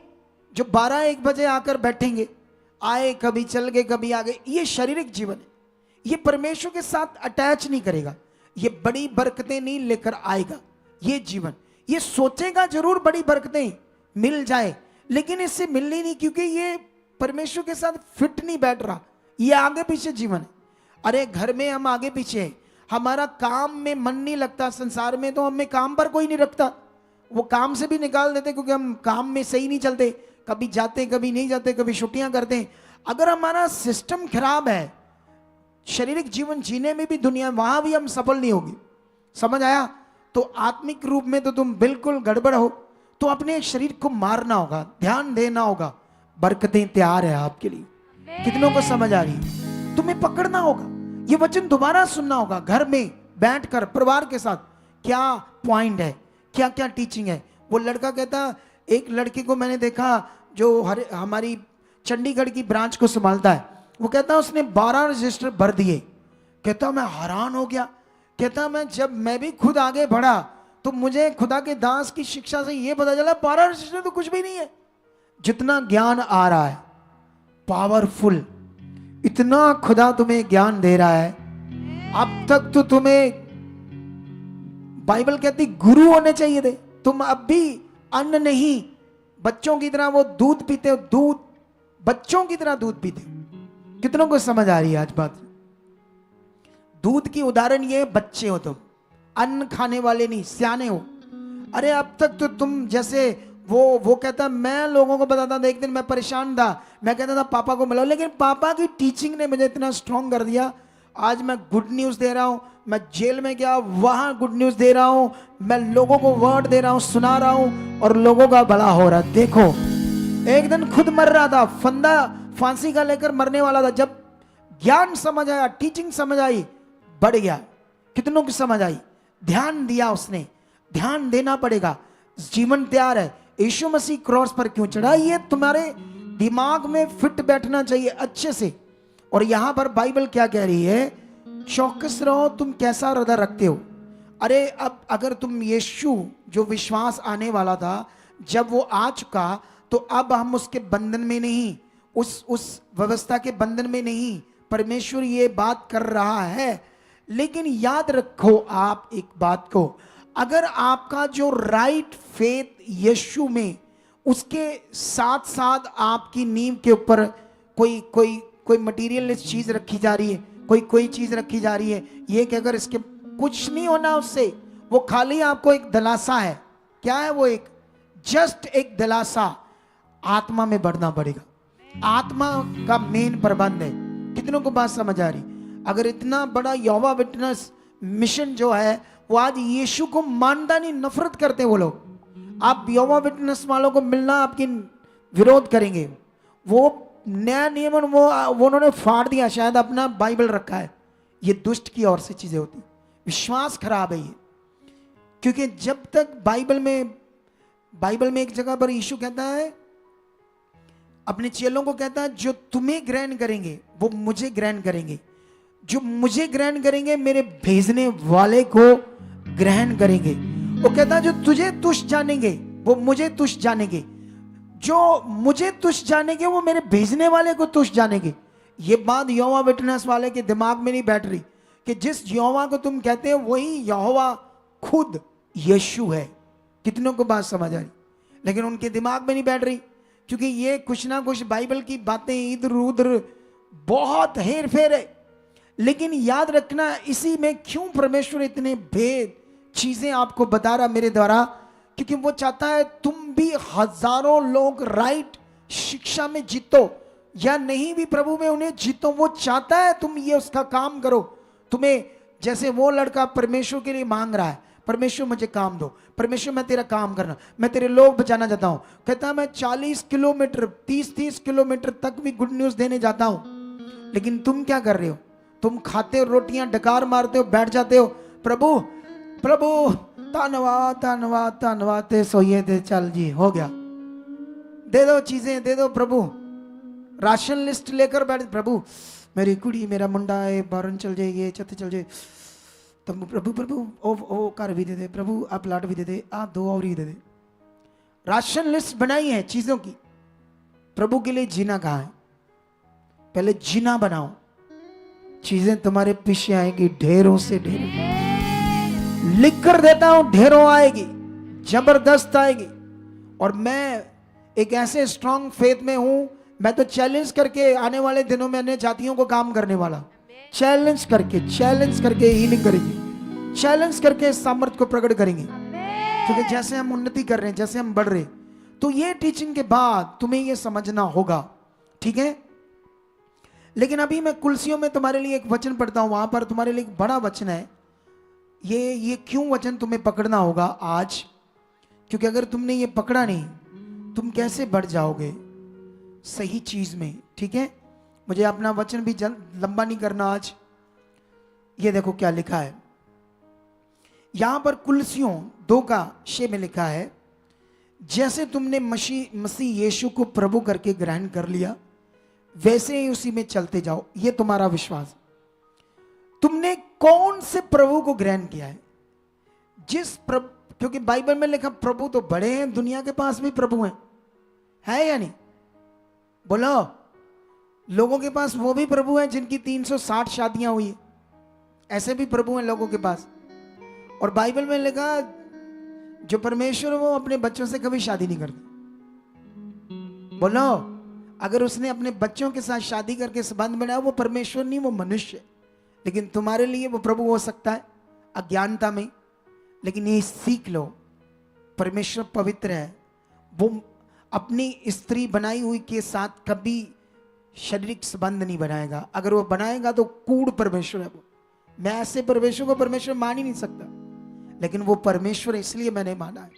A: जो 12-1 बजे आकर बैठेंगे, आए कभी चल गए कभी आ गए। ये शारीरिक जीवन है, ये परमेश्वर के साथ अटैच नहीं करेगा, ये बड़ी बरकतें नहीं लेकर आएगा। ये जीवन, ये सोचेगा जरूर बड़ी बरकतें मिल जाए, लेकिन इससे मिलनी नहीं, क्योंकि ये परमेश्वर के साथ फिट नहीं बैठ रहा। ये आगे पीछे जीवन है। अरे घर में हम आगे पीछे हैं, हमारा काम में मन नहीं लगता, संसार में तो हमें काम पर कोई नहीं रखता, वो काम से भी निकाल देते क्योंकि हम काम में सही नहीं चलते, कभी जाते कभी नहीं जाते, कभी छुट्टियां करते हैं। अगर हमारा सिस्टम खराब है शारीरिक जीवन जीने में भी, दुनिया वहां भी हम सफल नहीं होंगे। समझ आया? तो आत्मिक रूप में तो तुम बिल्कुल गड़बड़ हो। तो अपने शरीर को मारना होगा, ध्यान देना होगा। बरकतें तैयार है आपके लिए। कितनों को समझ आ रही है? तुम्हें पकड़ना होगा, ये वचन दोबारा सुनना होगा, घर में बैठकर परिवार के साथ। क्या पॉइंट है, क्या क्या टीचिंग है। वो लड़का कहता, एक लड़के को मैंने देखा जो हमारी चंडीगढ़ की ब्रांच को संभालता है, वो कहता उसने 12 रजिस्टर भर दिए। कहता मैं हैरान हो गया। कहता मैं भी खुद आगे बढ़ा तो मुझे खुदा के दास की शिक्षा से ये पता चला 12 रजिस्टर तो कुछ भी नहीं है। जितना ज्ञान आ रहा है पावरफुल, इतना खुदा तुम्हें ज्ञान दे रहा है। अब तक तो तुम्हें बाइबल कहती गुरु होने चाहिए थे, तुम अब भी अन्न नहीं, बच्चों की तरह वो दूध पीते हो, दूध बच्चों की तरह दूध पीते हो। कितनों को समझ आ रही है आज बात? दूध की उदाहरण ये, बच्चे हो तुम, अन्न खाने वाले नहीं, सियाने हो। अरे अब तक तो तुम जैसे वो कहता, मैं लोगों को बताता था, एक दिन मैं परेशान था, मैं कहता था पापा को मिलाओ, लेकिन पापा की टीचिंग ने मुझे इतना स्ट्रांग कर दिया। आज मैं गुड न्यूज दे रहा हूं, मैं जेल में गया वहां गुड न्यूज दे रहा हूं, मैं लोगों को वर्ड दे रहा हूं, सुना रहा हूं और लोगों का भला हो रहा। देखो एक दिन खुद मर रहा था, फंदा फांसी का लेकर मरने वाला था, जब ज्ञान समझ आया, टीचिंग समझ आई, बढ़ गया। कितनों की समझ आई? ध्यान दिया उसने। ध्यान देना पड़ेगा। जीवन तैयार है। यीशु मसीह क्रॉस पर क्यों चढ़ा, ये तुम्हारे दिमाग में फिट बैठना चाहिए अच्छे से। और यहां पर बाइबल क्या कह रही है? चौकस रहो, तुम कैसा हृदय रखते हो। अरे अब अगर तुम यीशु जो विश्वास आने वाला था, जब वो आ चुका, तो अब हम उसके बंधन में नहीं, उस व्यवस्था के बंधन में नहीं। परमेश्वर ये बात कर रहा है, लेकिन याद रखो आप एक बात को, अगर आपका जो राइट फेथ यीशु में, उसके साथ साथ आपकी नींव के ऊपर कोई मटीरियलिस्ट चीज रखी जा रही है, कोई चीज रखी जा रही है, ये कि अगर इसके कुछ नहीं होना उससे, वो खाली आपको एक दिलासा है। क्या है वो? एक जस्ट एक दिलासा। आत्मा में बढ़ना पड़ेगा। आत्मा का मेन प्रबंध है। कितनों को बात समझ आ रही? अगर इतना बड़ा यहोवा विटनेस मिशन जो है, वो आज यीशु को मानता नहीं, नफरत करते वो लोग। आप यहोवा विटनेस वालों को मिलना आपकी विरोध करेंगे। वो नया नियम वो उन्होंने फाड़ दिया, शायद अपना बाइबल रखा है। ये दुष्ट की ओर से चीजें होती, विश्वास खराब है ये। क्योंकि जब तक बाइबल में एक जगह पर यीशु कहता है, अपने चेलों को कहता है, जो तुम्हें ग्रहण करेंगे वो मुझे ग्रहण करेंगे, जो मुझे ग्रहण करेंगे मेरे भेजने वाले को ग्रहण करेंगे। वो कहता है जो तुझे तुच्छ जानेंगे वो मुझे तुच्छ जानेंगे, जो मुझे तुच्छ जानेंगे वो मेरे भेजने वाले को तुच्छ जानेंगे। ये बात यहोवा विटनेस वाले के दिमाग में नहीं बैठ रही कि जिस यहोवा को तुम कहते हो वही यहोवा खुद यीशु है। कितनों को बात समझ आ रही? लेकिन उनके दिमाग में नहीं बैठ रही, क्योंकि ये कुछ ना कुछ बाइबल की बातें इधर उधर बहुत हेर फेर है। लेकिन याद रखना, इसी में क्यों परमेश्वर इतने भेद चीजें आपको बता रहा मेरे द्वारा, क्योंकि वो चाहता है तुम भी हजारों लोग राइट शिक्षा में जीतो या नहीं भी प्रभु में उन्हें जीतो। वो चाहता है तुम ये उसका काम करो। तुम्हें जैसे वो लड़का परमेश्वर के लिए मांग रहा है, परमेश्वर मुझे काम दो, परमेश्वर मैं तेरा काम करना, मैं तेरे लोग बचाना चाहता हूं। कहता है मैं 40 किलोमीटर 30 किलोमीटर तक भी गुड न्यूज देने जाता हूं, लेकिन तुम क्या कर रहे हो? तुम खाते हो रोटियां, डकार मारते हो, बैठ जाते हो। प्रभु प्रभु धन्यवाद धन्यवाद धन्यवाद, ते सोइए दे, चल जी हो गया, दे दो चीजें दे दो प्रभु। राशन लिस्ट लेकर बैठ, प्रभु मेरी कुड़ी मेरा मुंडा है बारन चल जाएगी, चौथे चल जाए, तब प्रभु प्रभु ओ कार भी दे दे प्रभु, आप प्लाट भी दे दे, आप 2 और ही दे दे। राशन लिस्ट बनाई है चीजों की। प्रभु के लिए जीना कहाँ है? पहले जीना बनाओ, चीजें तुम्हारे पीछे आएगी ढेरों से ढेरों। लिख कर देता हूं ढेरों आएगी, जबरदस्त आएगी। और मैं एक ऐसे स्ट्रांग फेथ में हूं, मैं तो चैलेंज करके आने वाले दिनों में अन्य जातियों को काम करने वाला। चैलेंज करके हीलिंग करेंगे, चैलेंज करके सामर्थ को प्रकट करेंगे। क्योंकि जैसे हम उन्नति कर रहे हैं, जैसे हम बढ़ रहे, तो ये टीचिंग के बाद तुम्हें ये समझना होगा, ठीक है? लेकिन अभी मैं कुलसियों में तुम्हारे लिए एक वचन पढ़ता हूं, वहां पर तुम्हारे लिए एक बड़ा वचन है। ये क्यों वचन तुम्हें पकड़ना होगा आज? क्योंकि अगर तुमने ये पकड़ा नहीं, तुम कैसे बढ़ जाओगे सही चीज में, ठीक है? मुझे अपना वचन भी लंबा नहीं करना आज। ये देखो क्या लिखा है यहां पर, कुलसियों 2:6 में लिखा है, जैसे तुमने मसीह यीशु को प्रभु करके ग्रहण कर लिया, वैसे ही उसी में चलते जाओ। ये तुम्हारा विश्वास। तुमने कौन से प्रभु को ग्रहण किया है? जिस प्रभु, क्योंकि बाइबल में लिखा प्रभु तो बड़े हैं, दुनिया के पास भी प्रभु हैं, है या नहीं? बोलो, लोगों के पास वो भी प्रभु हैं जिनकी 360 शादियां हुई है, ऐसे भी प्रभु हैं लोगों के पास। और बाइबल में लिखा जो परमेश्वर वो अपने बच्चों से कभी शादी नहीं करते। बोलो, अगर उसने अपने बच्चों के साथ शादी करके संबंध बनाया, वो परमेश्वर नहीं, वो मनुष्य। लेकिन तुम्हारे लिए वो प्रभु हो सकता है अज्ञानता में। लेकिन ये सीख लो, परमेश्वर पवित्र है, वो अपनी स्त्री बनाई हुई के साथ कभी शारीरिक संबंध नहीं बनाएगा। अगर वो बनाएगा तो कूड़ परमेश्वर है वो। मैं ऐसे परमेश्वर को परमेश्वर मान ही नहीं सकता, लेकिन वो परमेश्वर इसलिए मैंने माना है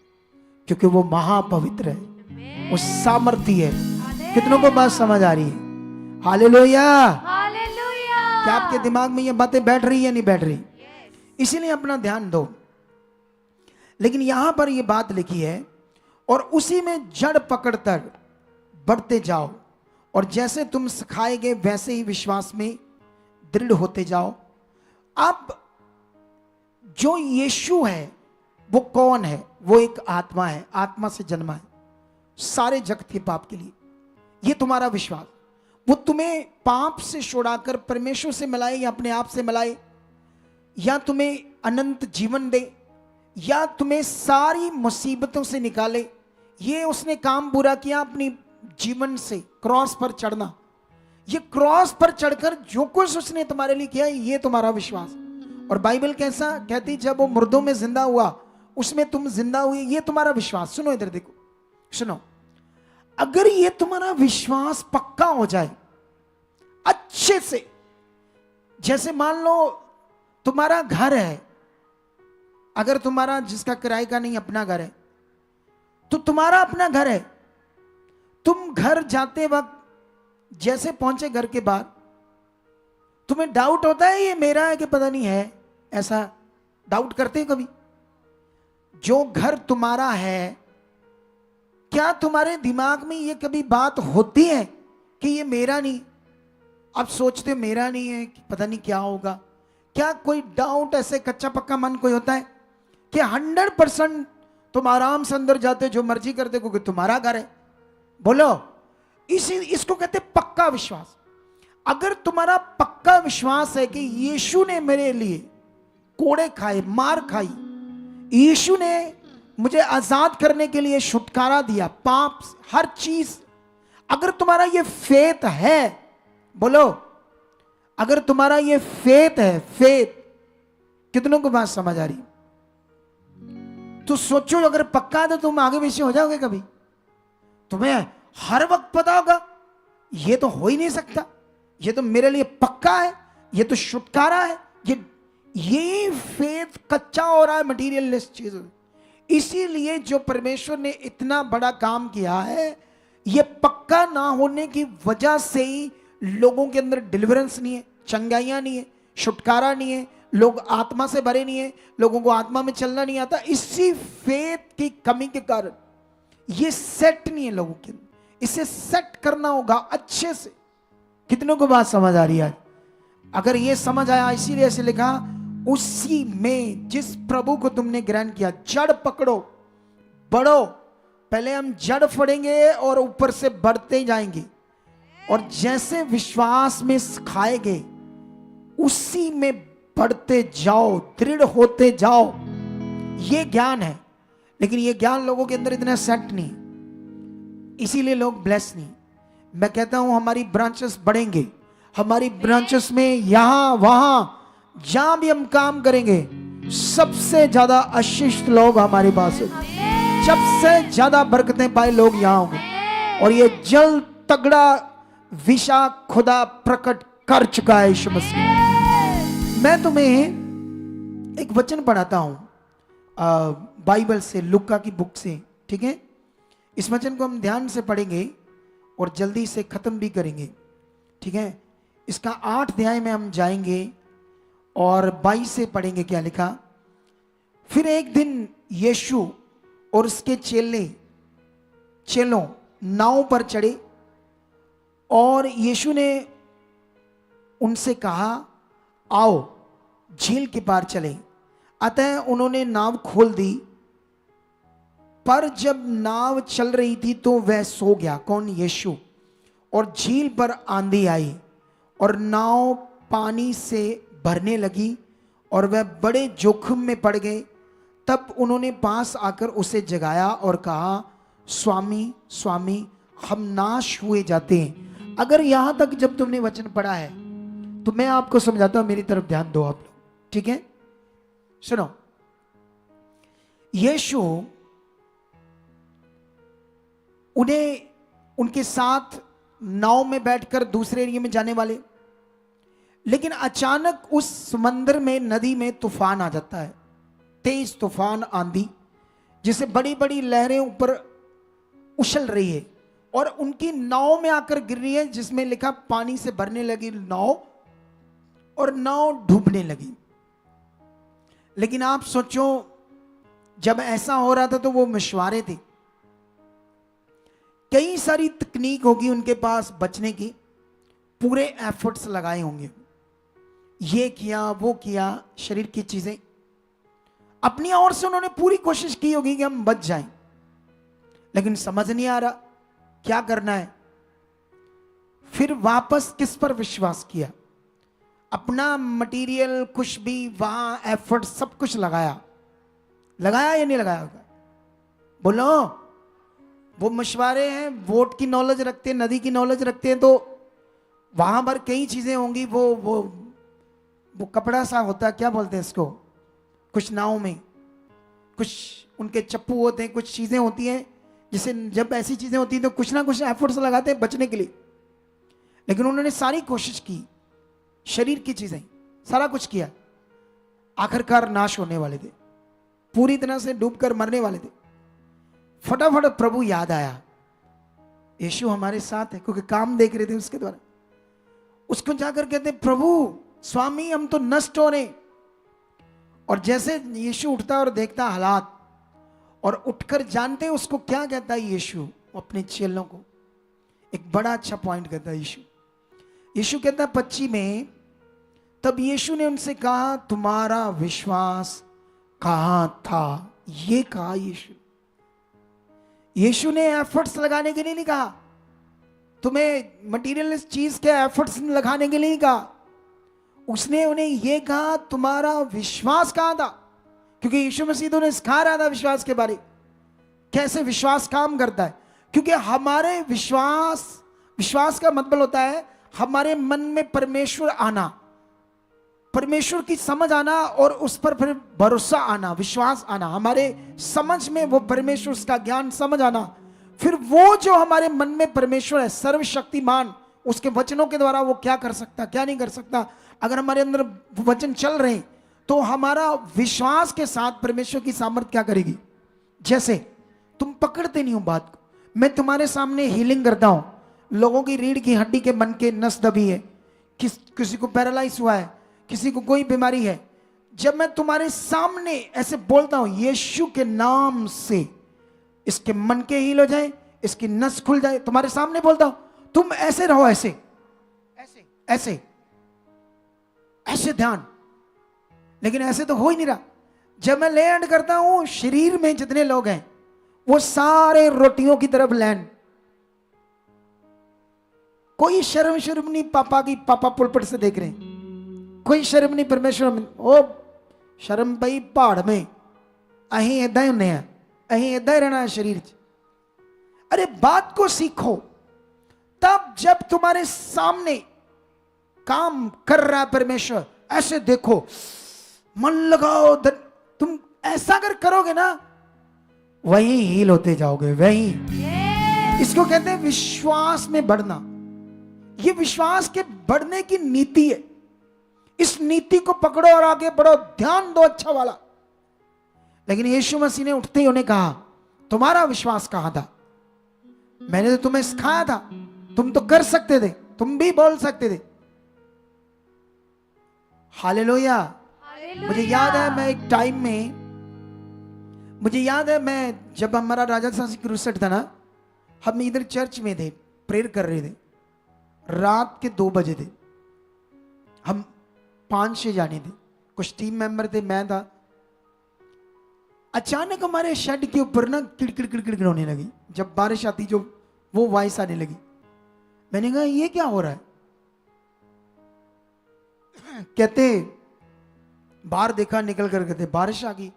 A: क्योंकि वो महापवित्र है, वो सामर्थी है। कितनों को बात समझ आ रही है? हालेलुया। क्या आपके दिमाग में ये बातें बैठ रही है, नहीं बैठ रही? इसीलिए अपना ध्यान दो। लेकिन यहां पर ये बात लिखी है, और उसी में जड़ पकड़कर बढ़ते जाओ, और जैसे तुम सिखाए गए वैसे ही विश्वास में दृढ़ होते जाओ। अब जो यीशु है वो कौन है? वो एक आत्मा है, आत्मा से जन्मा है सारे जगत के पाप के लिए। ये तुम्हारा विश्वास, वो तुम्हें पाप से छुड़ाकर परमेश्वर से मिलाए या अपने आप से मिलाए, या तुम्हें अनंत जीवन दे, या तुम्हें सारी मुसीबतों से निकाले। ये उसने काम पूरा किया अपनी जीवन से, क्रॉस पर चढ़ना। ये क्रॉस पर चढ़कर जो कुछ उसने तुम्हारे लिए किया, ये तुम्हारा विश्वास। और बाइबल कैसा कहती, जब वो मुर्दों में जिंदा हुआ, उसमें तुम जिंदा हुए, ये तुम्हारा विश्वास। सुनो इधर देखो, सुनो, अगर ये तुम्हारा विश्वास पक्का हो जाए अच्छे से, जैसे मान लो तुम्हारा घर है, अगर तुम्हारा जिसका किराए का नहीं अपना घर है, तो तुम्हारा अपना घर है। तुम घर जाते वक्त जैसे पहुंचे घर के बाहर, तुम्हें डाउट होता है ये मेरा है कि पता नहीं है, ऐसा डाउट करते हो कभी? जो घर तुम्हारा है, क्या तुम्हारे दिमाग में ये कभी बात होती है कि ये मेरा नहीं? अब सोचते हो मेरा नहीं है, कि पता नहीं क्या होगा। क्या कोई डाउट ऐसे कच्चा पक्का मन कोई होता है? कि 100% तुम आराम से अंदर जाते, जो मर्जी करते, क्योंकि तुम्हारा घर है। बोलो, इसको कहते पक्का विश्वास। अगर तुम्हारा पक्का विश्वास है कि यीशु ने मेरे लिए कोड़े खाए, मार खाई, यीशु ने मुझे आजाद करने के लिए छुटकारा दिया पाप हर चीज, अगर तुम्हारा ये फेथ है, बोलो, अगर तुम्हारा ये फेथ है, फेथ, कितनों को बात समझ आ रही? तो सोचो, अगर पक्का है तो तुम आगे पीछे हो जाओगे कभी? तुम्हें हर वक्त पता होगा ये तो हो ही नहीं सकता, ये तो मेरे लिए पक्का है, ये तो छुटकारा है, ये फेथ कच्चा हो रहा है मटीरियलिस्ट चीज। इसीलिए जो परमेश्वर ने इतना बड़ा काम किया है, ये पक्का ना होने की वजह से ही लोगों के अंदर डिलीवरेंस नहीं है, चंगाइयां नहीं है, छुटकारा नहीं है, लोग आत्मा से भरे नहीं है, लोगों को आत्मा में चलना नहीं आता। इसी फेथ की कमी के कारण ये सेट नहीं है लोगों के अंदर। इसे सेट करना होगा अच्छे से। कितनों को बात समझ आ रही है? अगर ये समझ आया, इसीलिए ऐसे लिखा, उसी में जिस प्रभु को तुमने ग्रहण किया, जड़ पकड़ो, बढ़ो। पहले हम जड़ फड़ेंगे और ऊपर से बढ़ते जाएंगे, और जैसे विश्वास में खाएंगे उसी में बढ़ते जाओ, दृढ़ होते जाओ। ये ज्ञान है, लेकिन ये ज्ञान लोगों के अंदर इतना सेट नहीं, इसीलिए लोग ब्लेस नहीं। मैं कहता हूं हमारी ब्रांचेस बढ़ेंगे, हमारी ब्रांचेस में यहां वहां जहां भी हम काम करेंगे, सबसे ज्यादा आशीष लोग हमारे पास हैं, सबसे ज्यादा बरकतें पाए लोग यहां होंगे। और ये जल तगड़ा विशा खुदा प्रकट कर चुका है यीशु मसीह। मैं तुम्हें एक वचन पढ़ाता हूं बाइबल से, लुका की बुक से, ठीक है? इस वचन को हम ध्यान से पढ़ेंगे और जल्दी से खत्म भी करेंगे, ठीक है? इसका 8 अध्याय में हम जाएंगे और 22 से पढ़ेंगे क्या लिखा। फिर एक दिन यीशु और उसके चेलों नाव पर चढ़े, और यीशु ने उनसे कहा, आओ झील के पार चलें। अतः उन्होंने नाव खोल दी, पर जब नाव चल रही थी तो वह सो गया। कौन? यीशु। और झील पर आंधी आई और नाव पानी से भरने लगी और वह बड़े जोखिम में पड़ गए। तब उन्होंने पास आकर उसे जगाया और कहा, स्वामी स्वामी, हम नाश हुए जाते हैं। अगर यहां तक जब तुमने वचन पढ़ा है तो मैं आपको समझाता हूं, मेरी तरफ ध्यान दो आप लोग, ठीक है? सुनो, यीशु उन्हें उनके साथ नाव में बैठकर दूसरे एरिया में जाने वाले, लेकिन अचानक उस समंदर में, नदी में तूफान आ जाता है, तेज तूफान, आंधी, जिसे बड़ी बड़ी लहरें ऊपर उछल रही है और उनकी नाव में आकर गिर रही है, जिसमें लिखा पानी से भरने लगी नाव और नाव डूबने लगी। लेकिन आप सोचो, जब ऐसा हो रहा था तो वो मशवरे थे, कई सारी तकनीक होगी उनके पास बचने की, पूरे एफर्ट्स लगाए होंगे, ये किया वो किया, शरीर की चीजें अपनी ओर से उन्होंने पूरी कोशिश की होगी कि हम बच जाएं, लेकिन समझ नहीं आ रहा क्या करना है। फिर वापस किस पर विश्वास किया? अपना मटेरियल कुछ भी वहां एफर्ट सब कुछ लगाया या नहीं लगाया होगा? बोलो, वो मशवरे हैं, वोट की नॉलेज रखते हैं, नदी की नॉलेज रखते हैं, तो वहां पर कई चीजें होंगी। वो कपड़ा सा होता है, क्या बोलते हैं इसको, कुछ नाव में कुछ उनके चप्पू होते हैं, कुछ चीजें होती हैं, जिसे जब ऐसी चीजें होती हैं तो कुछ ना कुछ एफर्ट्स लगाते हैं बचने के लिए। लेकिन उन्होंने सारी कोशिश की, शरीर की चीजें सारा कुछ किया, आखिरकार नाश होने वाले थे, पूरी तरह से डूबकर मरने वाले थे। फटाफट प्रभु याद आया, यीशु हमारे साथ है, क्योंकि काम देख रहे थे उसके द्वारा। उसको जाकर कहते, प्रभु स्वामी, हम तो नष्ट हो रहे। और जैसे यीशु उठता और देखता हालात, और उठकर जानते उसको क्या कहता है यीशु अपने चेलों को? एक बड़ा अच्छा पॉइंट कहता है यीशु कहता है 25 में, तब यीशु ने उनसे कहा, तुम्हारा विश्वास कहां था, ये कहा यीशु। यीशु ने एफर्ट्स लगाने के लिए नहीं कहा, तुम्हें मटीरियलिस्ट चीज के एफर्ट्स लगाने के लिए नहीं कहा। उसने उन्हें यह कहा तुम्हारा विश्वास कहां था, क्योंकि यीशु मसीह तो उन्हें सिखा रहा था विश्वास के बारे, कैसे विश्वास काम करता है। क्योंकि हमारे विश्वास का मतलब होता है हमारे मन में परमेश्वर आना, परमेश्वर की समझ आना और उस पर फिर भरोसा आना, विश्वास आना, हमारे समझ में वो परमेश्वर का ज्ञान समझ आना। फिर वो जो हमारे मन में परमेश्वर है सर्वशक्तिमान, उसके वचनों के द्वारा वो क्या कर सकता क्या नहीं कर सकता, अगर हमारे अंदर वचन चल रहे हैं तो हमारा विश्वास के साथ परमेश्वर की सामर्थ क्या करेगी। जैसे तुम पकड़ते नहीं हो बात को, मैं तुम्हारे सामने हीलिंग करता हूं, लोगों की रीढ़ की हड्डी के मन के नस दबी है, किसी को पैरालाइज हुआ है, किसी को कोई बीमारी है, जब मैं तुम्हारे सामने ऐसे बोलता हूं यीशु के नाम से इसके मन के हील हो जाए, इसकी नस खुल जाए, तुम्हारे सामने बोलता हूं, तुम ऐसे रहो, ऐसे ऐसे ऐसे ऐसे ध्यान, लेकिन ऐसे तो हो ही नहीं रहा। जब मैं लैंड करता हूं शरीर में जितने लोग हैं वो सारे रोटियों की तरफ लैंड, कोई शर्म नहीं पापा की, पापा पुलपट से देख रहे हैं, कोई शर्म नहीं परमेश्वर में, ओ शर्म पई पहाड़ में, अहीं इदा ही होने हैं, अहीं इदा ही रहना है शरीर च। अरे बात को सीखो, तब जब तुम्हारे सामने काम कर रहा है परमेश्वर, ऐसे देखो, मन लगाओ, तुम ऐसा अगर करोगे ना वहीं हील होते जाओगे, वहीं। इसको कहते हैं विश्वास में बढ़ना। ये विश्वास के बढ़ने की नीति है, इस नीति को पकड़ो और आगे बढ़ो, ध्यान दो अच्छा वाला। लेकिन यीशु मसीह ने उठते ही उन्हें कहा तुम्हारा विश्वास कहां था, मैंने तो तुम्हें सिखाया था, तुम तो कर सकते थे, तुम भी बोल सकते थे। हालेलुया। मुझे याद है मैं एक टाइम में, मुझे याद है मैं जब हमारा राजा सांसी क्रूसेड था ना, हम इधर चर्च में थे, प्रेयर कर रहे थे, रात के 2 बजे थे, हम 5-6 जाने थे, कुछ टीम मेंबर थे, मैं था। अचानक हमारे शेड के ऊपर ना किड़किड़ किड़किड़ होने लगी, जब बारिश आती जो वो वॉइस आने लगी। मैंने कहा ये क्या हो रहा है, कहते बाहर देखा, निकल कर कहते बारिश आ गई।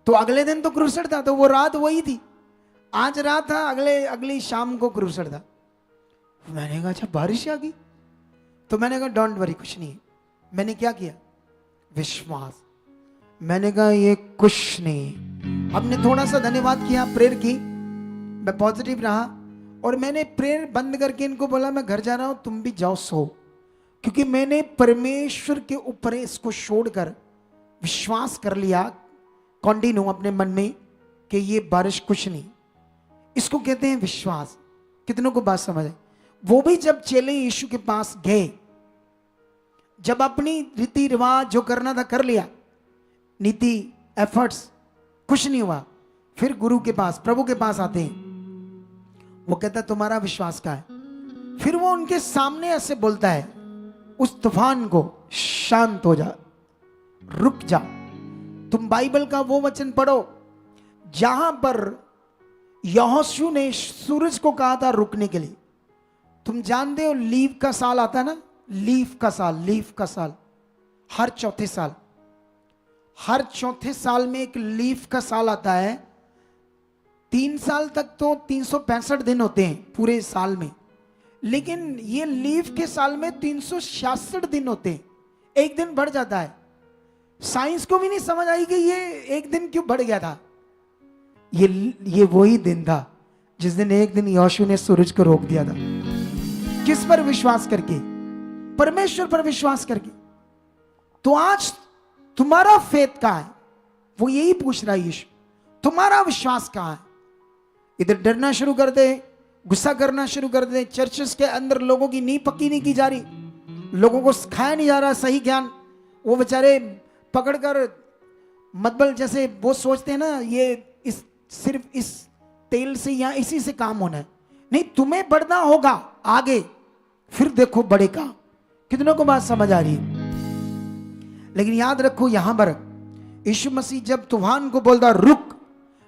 A: तो अगले दिन तो क्रूसेड था, तो वो रात वही थी, आज रात था, अगली शाम को क्रूसेड था। मैंने कहा अच्छा बारिश आ गई, तो मैंने कहा डोंट वरी, कुछ नहीं है। मैंने क्या किया, विश्वास, मैंने कहा ये कुछ नहीं। हमने थोड़ा सा धन्यवाद किया, प्रेयर की, मैं पॉजिटिव रहा, और मैंने प्रेयर बंद करके इनको बोला मैं घर जा रहा हूं, तुम भी जाओ सो, क्योंकि मैंने परमेश्वर के ऊपर इसको छोड़कर विश्वास कर लिया कंटिन्यू अपने मन में कि ये बारिश कुछ नहीं। इसको कहते हैं विश्वास। कितनों को बात समझ है? वो भी जब चेले यीशु के पास गए, जब अपनी रीति रिवाज जो करना था कर लिया, नीति एफर्ट्स कुछ नहीं हुआ, फिर गुरु के पास, प्रभु के पास आते हैं, वो कहता तुम्हारा विश्वास का है। फिर वो उनके सामने ऐसे बोलता है उस तूफान को, शांत हो जा, रुक जा। तुम बाइबल का वो वचन पढ़ो जहां पर यहोशू ने सूरज को कहा था रुकने के लिए। तुम जानते हो लीव का साल आता है ना, लीफ का साल हर चौथे साल में एक लीफ का साल आता है। 3 साल तक तो 365 दिन होते हैं पूरे साल में, लेकिन ये लीफ के साल में 366 दिन होते हैं, एक दिन बढ़ जाता है। साइंस को भी नहीं समझ आई कि ये एक दिन क्यों बढ़ गया था। ये वही दिन था जिस दिन एक दिन यहोशू ने सूरज को रोक दिया था। किस पर विश्वास करके? परमेश्वर पर विश्वास करके। तो आज तुम्हारा फेथ कहां है? वो यही पूछ रहा है यीशु, तुम्हारा विश्वास कहां है? इधर डरना शुरू कर दे, गुस्सा करना शुरू कर दे, चर्चेस के अंदर लोगों की नींव पक्की नहीं की जा रही, लोगों को सिखाया नहीं जा रहा सही ज्ञान, वो बेचारे पकड़कर मतबल जैसे वो सोचते हैं ना ये सिर्फ इस तेल से या इसी से काम होना है। नहीं, तुम्हें बढ़ना होगा आगे, फिर देखो बढ़ेगा। कितनों को बात समझ आ रही है? लेकिन याद रखो यहां पर यीशु मसीह जब तूफान को बोलता रुक,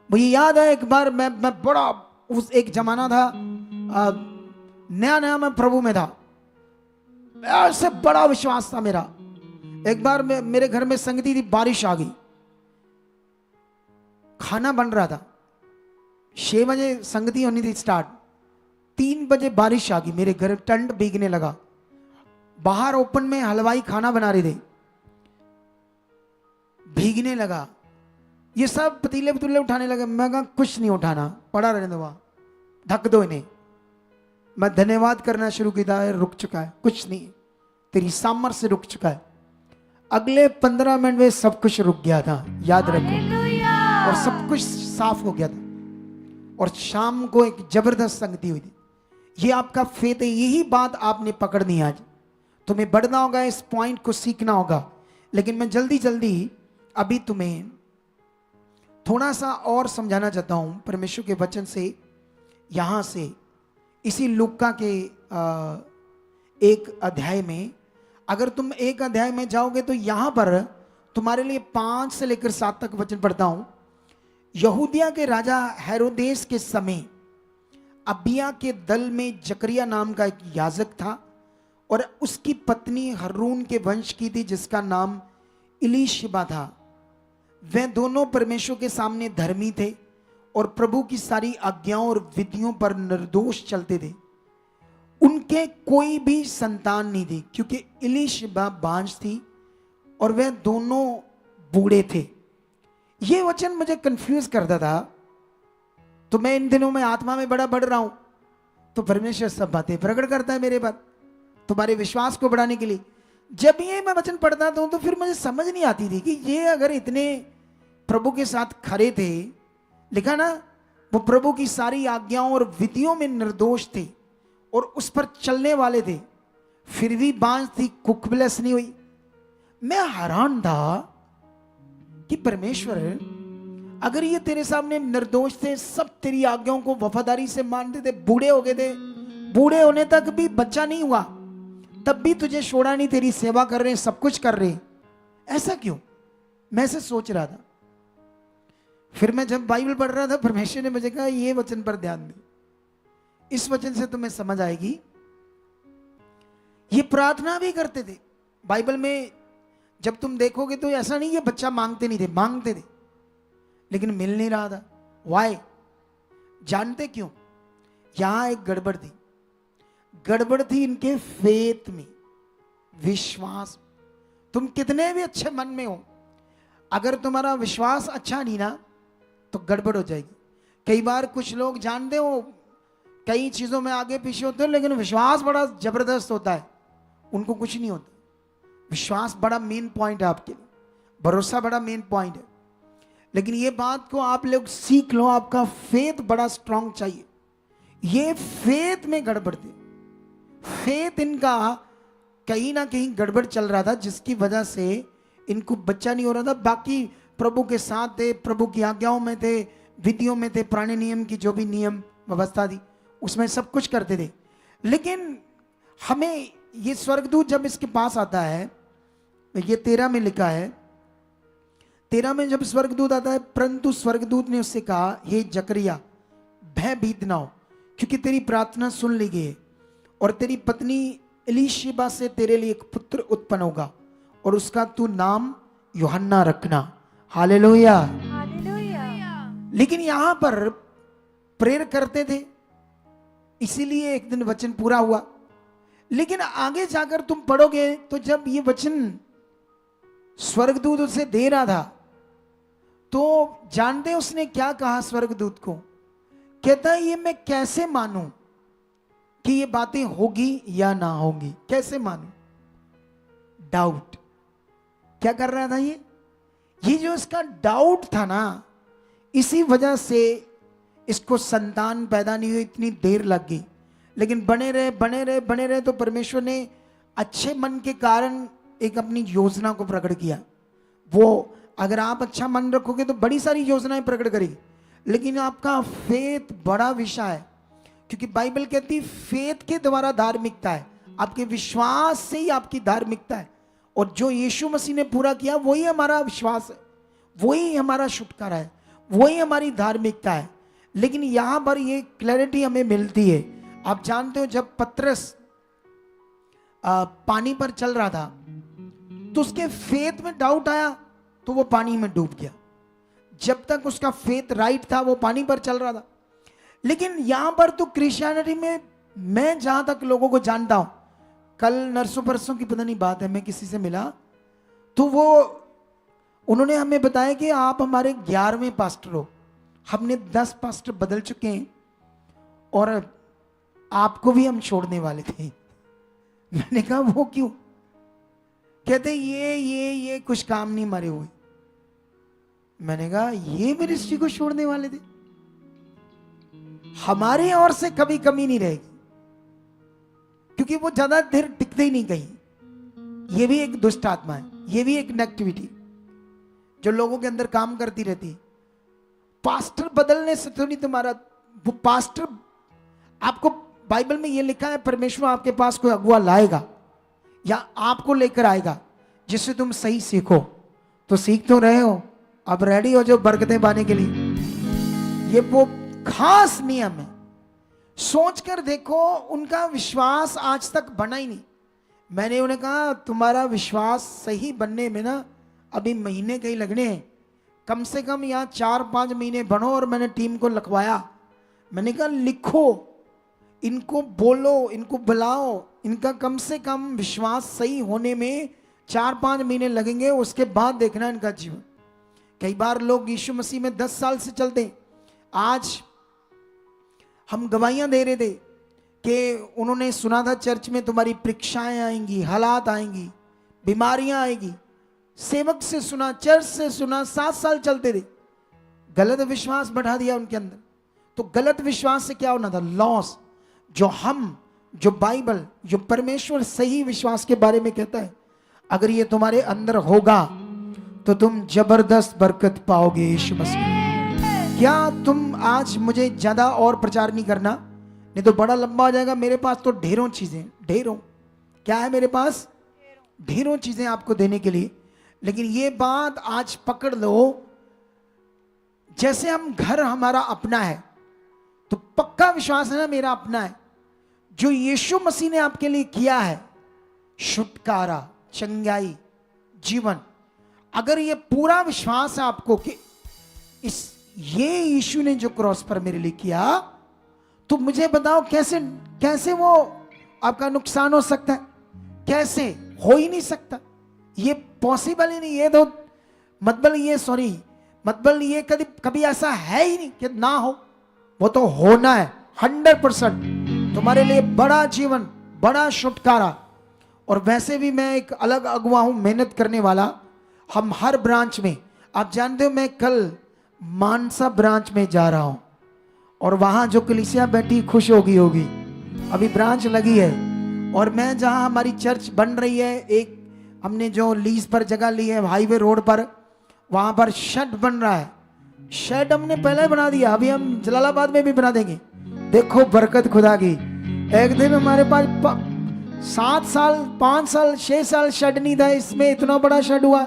A: मुझे याद है एक बार मैं बड़ा, उस एक जमाना था नया नया मैं प्रभु में था, ऐसे बड़ा विश्वास था मेरा। एक बार मेरे घर में संगति थी, बारिश आ गई, खाना बन रहा था, 6 बजे संगति होनी थी स्टार्ट, 3 बजे बारिश आ गई, मेरे घर टंट भीगने लगा। बाहर ओपन में हलवाई खाना बना रहे थे, भीगने लगा, ये सब पतीले पतूले उठाने लगे। मैं कहा कुछ नहीं उठाना, पड़ा रहने दो, वहां ढक दो इन्हें। मैं धन्यवाद करना शुरू किया है, रुक चुका है, कुछ नहीं, तेरी सामर्थ्य से रुक चुका है। अगले 15 मिनट में सब कुछ रुक गया था, याद रखो, और सब कुछ साफ हो गया था। और शाम को एक जबरदस्त संगति हुई थी। ये आपका फेथ है, यही बात आपने पकड़नी है। आज तुम्हें बढ़ना होगा, इस पॉइंट को सीखना होगा। लेकिन मैं जल्दी जल्दी अभी तुम्हें थोड़ा सा और समझाना चाहता हूं परमेश्वर के वचन से। यहां से इसी लूका के एक अध्याय में, अगर तुम एक अध्याय में जाओगे तो यहां पर तुम्हारे लिए 5 से लेकर 7 तक वचन पढ़ता हूं। यहूदिया के राजा हेरोदेस के समय अबिया के दल में जकरिया नाम का एक याजक था, और उसकी पत्नी हरून के वंश की थी, जिसका नाम इलीशिबा था। वे दोनों परमेश्वर के सामने धर्मी थे और प्रभु की सारी आज्ञाओं और विधियों पर निर्दोष चलते थे। उनके कोई भी संतान नहीं थी, क्योंकि इलीशिबा बांझ थी और वे दोनों बूढ़े थे। ये वचन मुझे कंफ्यूज करता था, तो मैं इन दिनों में आत्मा में बड़ा बढ़ रहा हूं, तो परमेश्वर सब बातें प्रकट करता है मेरे पर, तुम्हारे विश्वास को बढ़ाने के लिए। जब ये मैं वचन पढ़ता था तो फिर मुझे समझ नहीं आती थी कि ये अगर इतने प्रभु के साथ खड़े थे, लिखा ना वो प्रभु की सारी आज्ञाओं और विधियों में निर्दोष थे और उस पर चलने वाले थे, फिर भी बांझ थी, कुकबलस नहीं हुई। मैं हैरान था कि परमेश्वर अगर ये तेरे सामने निर्दोष थे, सब तेरी आज्ञाओं को वफादारी से मानते थे, बूढ़े हो गए थे, बूढ़े होने तक भी बच्चा नहीं हुआ, तब भी तुझे छोड़ा नहीं, तेरी सेवा कर रहे, सब कुछ कर रहे, ऐसा क्यों? मैं ऐसे सोच रहा था। फिर मैं जब बाइबल पढ़ रहा था, परमेश्वर ने मुझे कहा ये वचन पर ध्यान दे, इस वचन से तुम्हें समझ आएगी। ये प्रार्थना भी करते थे बाइबल में, जब तुम देखोगे तो ऐसा नहीं ये बच्चा मांगते नहीं थे, मांगते थे, लेकिन मिल नहीं रहा था। वाई? जानते क्यों? यहां एक गड़बड़ थी, गड़बड़ थी इनके फेथ में, विश्वास। तुम कितने भी अच्छे मन में हो, अगर तुम्हारा विश्वास अच्छा नहीं ना, तो गड़बड़ हो जाएगी। कई बार कुछ लोग जानते हो कई चीजों में आगे पीछे होते हो, लेकिन विश्वास बड़ा जबरदस्त होता है, उनको कुछ नहीं होता। विश्वास बड़ा मेन पॉइंट है आपके लिए, भरोसा बड़ा मेन पॉइंट है। लेकिन ये बात को आप लोग सीख लो, आपका फेथ बड़ा स्ट्रांग चाहिए। ये फेथ में गड़बड़ थी, फेथ इनका कहीं ना कहीं गड़बड़ चल रहा था, जिसकी वजह से इनको बच्चा नहीं हो रहा था। बाकी प्रभु के साथ थे, प्रभु की आज्ञाओं में थे, विधियों में थे, पुराने नियम की जो भी नियम व्यवस्था थी उसमें सब कुछ करते थे। लेकिन हमें ये स्वर्गदूत जब इसके पास आता है, ये 13 में लिखा है, 13 में जब स्वर्गदूत आता है, परंतु स्वर्गदूत ने उससे कहा, हे जकरिया भयभीत ना हो, क्योंकि तेरी प्रार्थना सुन ली गई है, और तेरी पत्नी इलीशिबा से तेरे लिए एक पुत्र उत्पन्न होगा, और उसका तू नाम यूहन्ना रखना। हालेलुया। लेकिन यहां पर प्रेयर करते थे, इसीलिए एक दिन वचन पूरा हुआ। लेकिन आगे जाकर तुम पढ़ोगे तो जब ये वचन स्वर्गदूत उसे दे रहा था, तो जानते उसने क्या कहा स्वर्गदूत को? कहता है ये मैं कैसे मानूं कि ये बातें होगी या ना होगी, कैसे मानूं? डाउट। क्या कर रहा था ये जो इसका डाउट था ना, इसी वजह से इसको संतान पैदा नहीं हुई, इतनी देर लग गई। लेकिन बने रहे तो परमेश्वर ने अच्छे मन के कारण एक अपनी योजना को प्रकट किया। वो अगर आप अच्छा मन रखोगे तो बड़ी सारी योजनाएं प्रकट करेगी, लेकिन आपका फेथ बड़ा विषय है, क्योंकि बाइबल कहती है फेथ के द्वारा धार्मिकता है, आपके विश्वास से ही आपकी धार्मिकता है। और जो यीशु मसीह ने पूरा किया वही हमारा विश्वास है, वही हमारा छुटकारा है, वही हमारी धार्मिकता है। लेकिन यहां पर ये क्लैरिटी हमें मिलती है। आप जानते हो जब पतरस पानी पर चल रहा था तो उसके फेथ में डाउट आया तो वो पानी में डूब गया। जब तक उसका फेथ राइट था वो पानी पर चल रहा था। लेकिन यहां पर तो क्रिश्चियनिटी में मैं जहां तक लोगों को जानता हूं, कल नरसों परसों की पता नहीं बात है, मैं किसी से मिला तो उन्होंने हमें बताया कि आप हमारे 11वें पास्टर हो, हमने 10 पास्टर बदल चुके हैं और आपको भी हम छोड़ने वाले थे। मैंने कहा वो क्यों? कहते ये कुछ काम नहीं मरे हुए। मैंने कहा ये मिनिस्ट्री को छोड़ने वाले थे? हमारे ओर से कभी कमी नहीं रहेगी, क्योंकि वो ज्यादा देर टिकते ही नहीं कहीं। ये भी एक दुष्ट आत्मा है, ये भी एक नेगेटिविटी जो लोगों के अंदर काम करती रहती है। पास्टर बदलने से तो नहीं तुम्हारा वो पास्टर, आपको बाइबल में ये लिखा है परमेश्वर आपके पास कोई अगुआ लाएगा या आपको लेकर आएगा जिससे तुम सही सीखो। तो सीख तो रहे हो, अब रेडी हो जो बरकतें पाने के लिए। ये वो खास नियम है। सोचकर देखो, उनका विश्वास आज तक बना ही नहीं। मैंने उन्हें कहा तुम्हारा विश्वास सही बनने में ना अभी महीने कहीं लगने हैं, कम से कम यहाँ 4-5 महीने बनो। और मैंने टीम को लिखवाया, मैंने कहा लिखो, इनको बोलो, इनको बुलाओ, इनका कम से कम विश्वास सही होने में 4-5 महीने लगेंगे, उसके बाद देखना इनका जीवन। कई बार लोग यीशु मसीह में 10 साल से चलते हैं। आज हम गवाहियां दे रहे थे कि उन्होंने सुना था चर्च में तुम्हारी परीक्षाएं आएंगी, हालात आएंगी, बीमारियां आएंगी। सेवक से सुना, चर्च से सुना, 7 साल चलते थे। गलत विश्वास बढ़ा दिया उनके अंदर। तो गलत विश्वास से क्या होना था? लॉस। जो बाइबल, जो परमेश्वर सही विश्वास के बारे में कहता है, अगर ये तुम्हारे अंदर होगा तो तुम जबरदस्त बरकत पाओगे यीशु मसीह। क्या तुम आज मुझे ज्यादा और प्रचार नहीं करना, नहीं तो बड़ा लंबा हो जाएगा। मेरे पास तो ढेरों चीजें, ढेरों क्या है मेरे पास? ढेरों चीजें आपको देने के लिए। लेकिन ये बात आज पकड़ लो, जैसे हम घर हमारा अपना है तो पक्का विश्वास है ना मेरा अपना है। जो यीशु मसीह ने आपके लिए किया है, छुटकारा, चंगाई, जीवन, अगर ये पूरा विश्वास है आपको कि ये यीशु ने जो क्रॉस पर मेरे लिए किया, तो मुझे बताओ कैसे वो आपका नुकसान हो सकता है? कैसे? हो ही नहीं सकता, ये पॉसिबल ही नहीं। ये तो मतलब ये कभी ऐसा है ही नहीं कि ना हो, वो तो होना है 100%। तुम्हारे लिए बड़ा जीवन, बड़ा छुटकारा। और वैसे भी मैं एक अलग अगुवा हूं, मेहनत करने वाला। हम हर ब्रांच में, आप जानते हो मैं कल मानसा ब्रांच में जा रहा हूं और वहां जो कलीसिया बैठी खुश होगी अभी ब्रांच लगी है। और मैं जहां हमारी चर्च बन रही है, एक हमने जो लीज पर जगह ली है हाईवे रोड पर, वहां पर शेड बन रहा है। शेड हमने पहले बना दिया, अभी हम जलालाबाद में भी बना देंगे। देखो बरकत खुदा की। एक दिन हमारे पास 7 साल 5 साल 6 साल शेड नहीं था, इसमें इतना बड़ा शेड हुआ।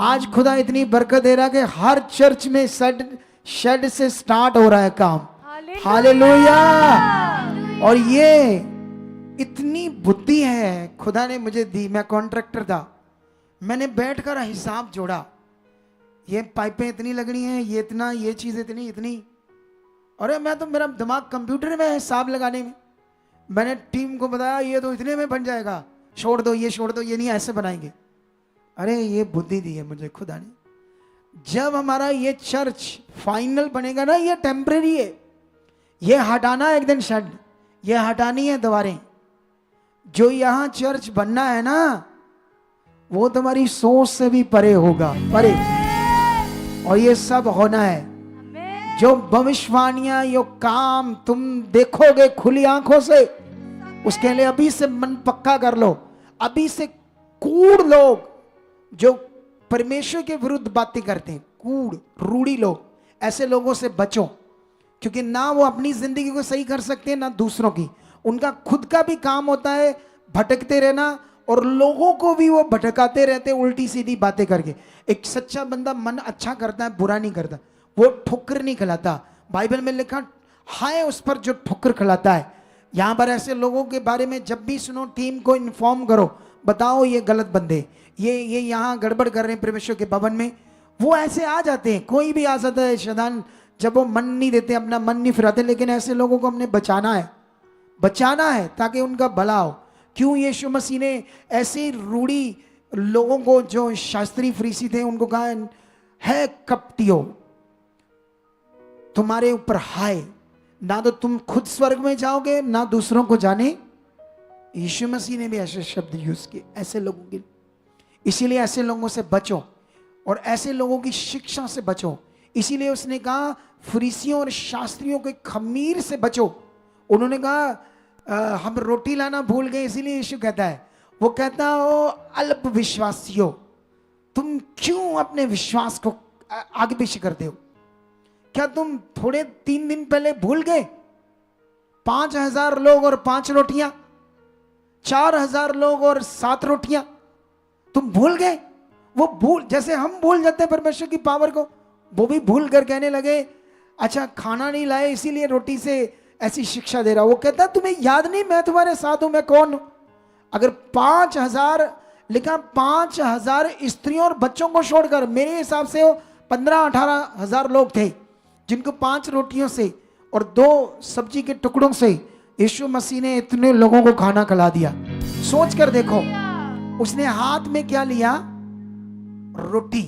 A: आज खुदा इतनी बरकत दे रहा है कि हर चर्च में शेड से स्टार्ट हो रहा है काम। हालेलुया। और ये इतनी बुद्धि है खुदा ने मुझे दी। मैं कॉन्ट्रैक्टर था, मैंने बैठकर हिसाब जोड़ा, ये पाइपें इतनी लगनी है, ये इतना, ये चीज इतनी। अरे मैं तो, मेरा दिमाग कंप्यूटर में है हिसाब लगाने में। मैंने टीम को बताया ये तो इतने में बन जाएगा, छोड़ दो, ये नहीं, ऐसे बनाएंगे। अरे ये बुद्धि दी है मुझे खुदा ने। जब हमारा ये चर्च फाइनल बनेगा ना, ये टेम्परेरी है, ये हटाना एक दिन शेड, ये हटानी है दीवारें। जो यहां चर्च बनना है ना, वो तुम्हारी सोच से भी परे होगा, परे। और ये सब होना है। जो भविष्यवाणियां, यो काम तुम देखोगे खुली आंखों से, उसके लिए अभी से मन पक्का कर लो। अभी से कूड़ लोग जो परमेश्वर के विरुद्ध बातें करते हैं, कूड़ रूढ़ी लोग, ऐसे लोगों से बचो। क्योंकि ना वो अपनी जिंदगी को सही कर सकते हैं ना दूसरों की। उनका खुद का भी काम होता है भटकते रहना और लोगों को भी वो भटकाते रहते उल्टी सीधी बातें करके। एक सच्चा बंदा मन अच्छा करता है, बुरा नहीं करता, वो ठोकर नहीं खिलाता। बाइबल में लिखा हाय उस पर जो ठोकर खिलाता है। यहां पर ऐसे लोगों के बारे में जब भी सुनो टीम को इन्फॉर्म करो, बताओ ये गलत बंदे, ये यहाँ गड़बड़ कर रहे हैं परमेश्वर के भवन में। वो ऐसे आ जाते हैं, कोई भी आ जाता है शैतान, जब वो मन नहीं देते, अपना मन नहीं फिराते। लेकिन ऐसे लोगों को हमने बचाना है ताकि उनका भला हो। क्यों यीशु मसीह ने ऐसे रूढ़ी लोगों को, जो शास्त्री फरीसी थे, उनको कहा है कपटियो, तुम्हारे ऊपर हाय, ना तो तुम खुद स्वर्ग में जाओगे ना दूसरों को जाने। यीशु मसीह ने भी ऐसे शब्द यूज किए ऐसे लोगों के। इसीलिए ऐसे लोगों से बचो और ऐसे लोगों की शिक्षा से बचो। इसीलिए उसने कहा फरीसियों और शास्त्रियों के खमीर से बचो। उन्होंने कहा हम रोटी लाना भूल गए, इसीलिए यीशु कहता है, वो कहता हो अल्प विश्वासियों, तुम क्यों अपने विश्वास को आगे पीछे करते हो? क्या तुम थोड़े 3 दिन पहले भूल गए 5,000 लोग और 5 रोटियां, 4,000 लोग और 7 रोटियां? तुम भूल गए? वो भूल, जैसे हम भूल जाते हैं परमेश्वर की पावर को, वो भी भूल कर कहने लगे अच्छा खाना नहीं लाए इसीलिए रोटी से ऐसी शिक्षा दे रहा। वो कहता तुम्हें याद नहीं मैं तुम्हारे साथ हूं, मैं कौन हूं? अगर 5,000 लिखा, 5,000 स्त्रियों और बच्चों को छोड़कर मेरे हिसाब से वो 15-18,000 लोग थे, जिनको 5 रोटियों से और 2 सब्जी के टुकड़ों से यीशु मसीह ने इतने लोगों को खाना खिला दिया। सोच कर देखो, उसने हाथ में क्या लिया? रोटी।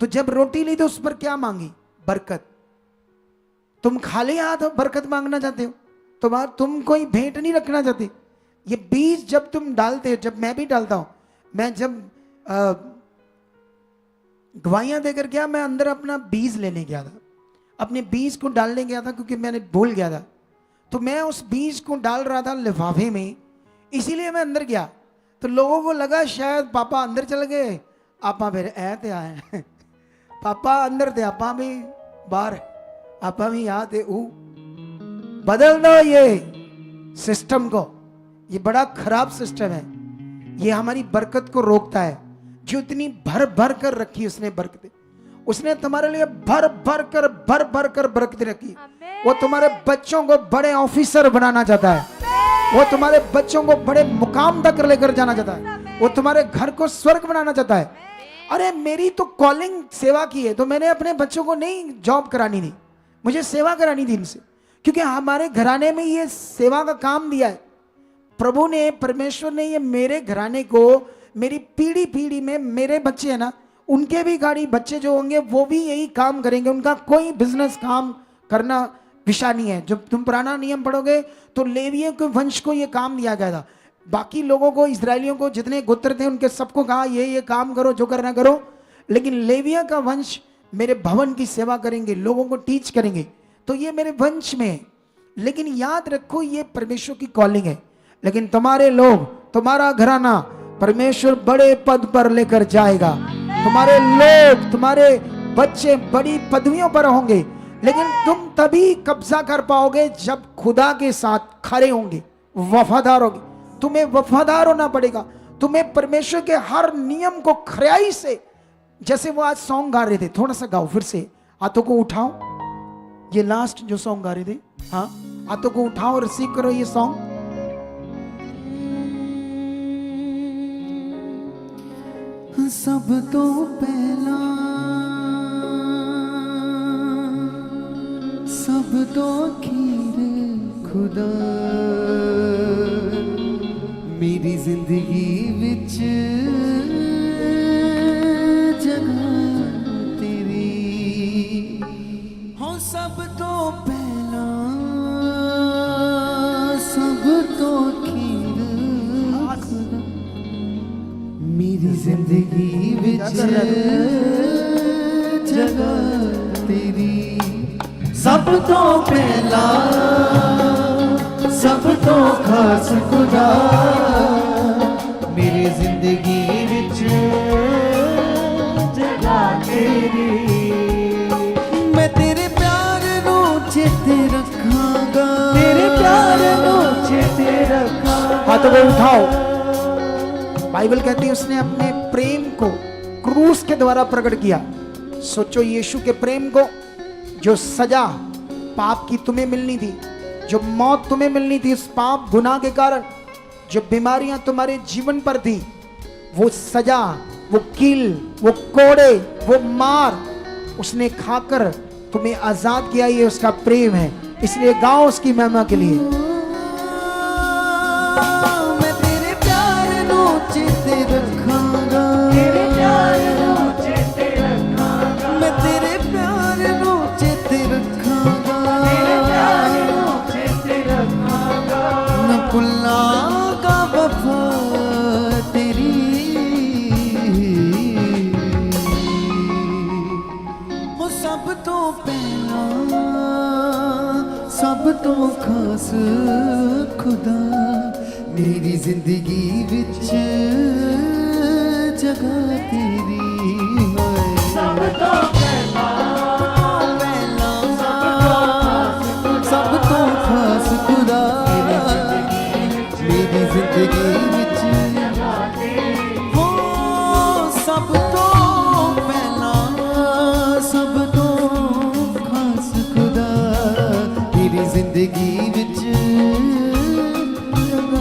A: तो जब रोटी ली तो उस पर क्या मांगी? बरकत। तुम खाली हाथ बरकत मांगना चाहते हो? तुम कोई भेंट नहीं रखना चाहते? ये बीज जब तुम डालते हो, जब मैं भी डालता हूं, मैं जब गवाहियां देकर गया, मैं अंदर अपना बीज लेने गया था, अपने बीज को डालने गया था क्योंकि मैंने भूल गया था। तो मैं उस बीज को डाल रहा था लिफाफे में, इसीलिए मैं अंदर गया। तो लोगों को लगा शायद पापा अंदर चल गए, आपा फिर ऐते आए पापा अंदर थे, आपा भी बाहर, आपा भी यहाँ थे। बदल दो ये सिस्टम को, ये बड़ा खराब सिस्टम है, ये हमारी बरकत को रोकता है। जो इतनी भर भर कर रखी उसने बरकतें, उसने तुम्हारे लिए भर भर कर बरकतें रखी। वो तुम्हारे बच्चों को बड़े ऑफिसर बनाना चाहता है, वो तुम्हारे बच्चों को बड़े मुकाम तक लेकर जाना चाहता है, वो तुम्हारे घर को स्वर्ग बनाना चाहता है। अरे मेरी तो कॉलिंग सेवा की है, तो मैंने अपने बच्चों को नहीं जॉब करानी थी, मुझे सेवा करानी थी इनसे, क्योंकि हमारे घराने में ये सेवा का काम दिया है प्रभु ने, परमेश्वर ने। ये मेरे घराने को, मेरी पीढ़ी में मेरे बच्चे हैं ना, उनके भी गाड़ी बच्चे जो होंगे वो भी यही काम करेंगे। उनका कोई बिजनेस काम करना विषय नहीं है। जब तुम पुराना नियम पढ़ोगे तो लेवियों के वंश को ये काम दिया गया था, बाकी लोगों को, इजरायलियों को, जितने गोत्र थे उनके सबको कहा ये काम करो, जो करना करो। लेकिन लेविया का वंश मेरे भवन की सेवा करेंगे, लोगों को टीच करेंगे, तो ये मेरे वंश में है। लेकिन याद रखो ये परमेश्वर की कॉलिंग है। लेकिन तुम्हारे लोग, तुम्हारा घराना परमेश्वर बड़े पद पर लेकर जाएगा। तुम्हारे लोग, तुम्हारे बच्चे बड़ी पदवियों पर होंगे, लेकिन तुम तभी कब्जा कर पाओगे जब खुदा के साथ खड़े होंगे, वफादार होगे। तुम्हें वफादार होना पड़ेगा, तुम्हें परमेश्वर के हर नियम को खराई से, जैसे वो आज सॉन्ग गा रहे थे, थोड़ा सा गाओ फिर से, हाथों को उठाओ, ये लास्ट जो सॉन्ग गा रहे थे, हाँ हाथों को उठाओ, रिसीव करो ये सॉन्ग।
B: सब तो पहला, सब तो आखिर खुदा, मेरी जिंदगी विच जगह तेरी हो। सब तो पहला, सब तो आखिर खुदा, मेरी जिंदगी विच जगह तेरी। सब तो पहला, सब तो खास खुदा, मेरी जिंदगी विच जगह तेरी। मैं तेरे प्यार नू चेते रखांगा, तेरे प्यार नू चेते रखांगा।
A: हाथों को उठाओ, बाइबल कहती है उसने अपने प्रेम को क्रूस के द्वारा प्रकट किया। सोचो यीशु के प्रेम को, जो सजा पाप की तुम्हें मिलनी थी, जो मौत तुम्हें मिलनी थी उस पाप गुनाह के कारण, जो बीमारियां तुम्हारे जीवन पर थी, वो सजा, वो कील, वो कोड़े, वो मार उसने खाकर तुम्हें आजाद किया। ये उसका प्रेम है, इसलिए गाओ उसकी महिमा के लिए।
B: मैं तेरे प्यार नू चेते रखांगा,
C: तेरे प्यार नू चेते रखांगा,
B: मैं तेरे प्यार नू चेते रखांगा,
C: तेरे प्यार नू चेते रखांगा,
B: न भुलांगा वफा तेरी। हो सब तो पहला, सब तो खास खुदा मेरी जिंदगी विच जगह तेरी है।
C: सब तो पहला,
B: सब तो खास खुदा मेरी जिंदगी विच, हो सब तो पहला, सब तो खास खुदा मेरी जिंदगी विच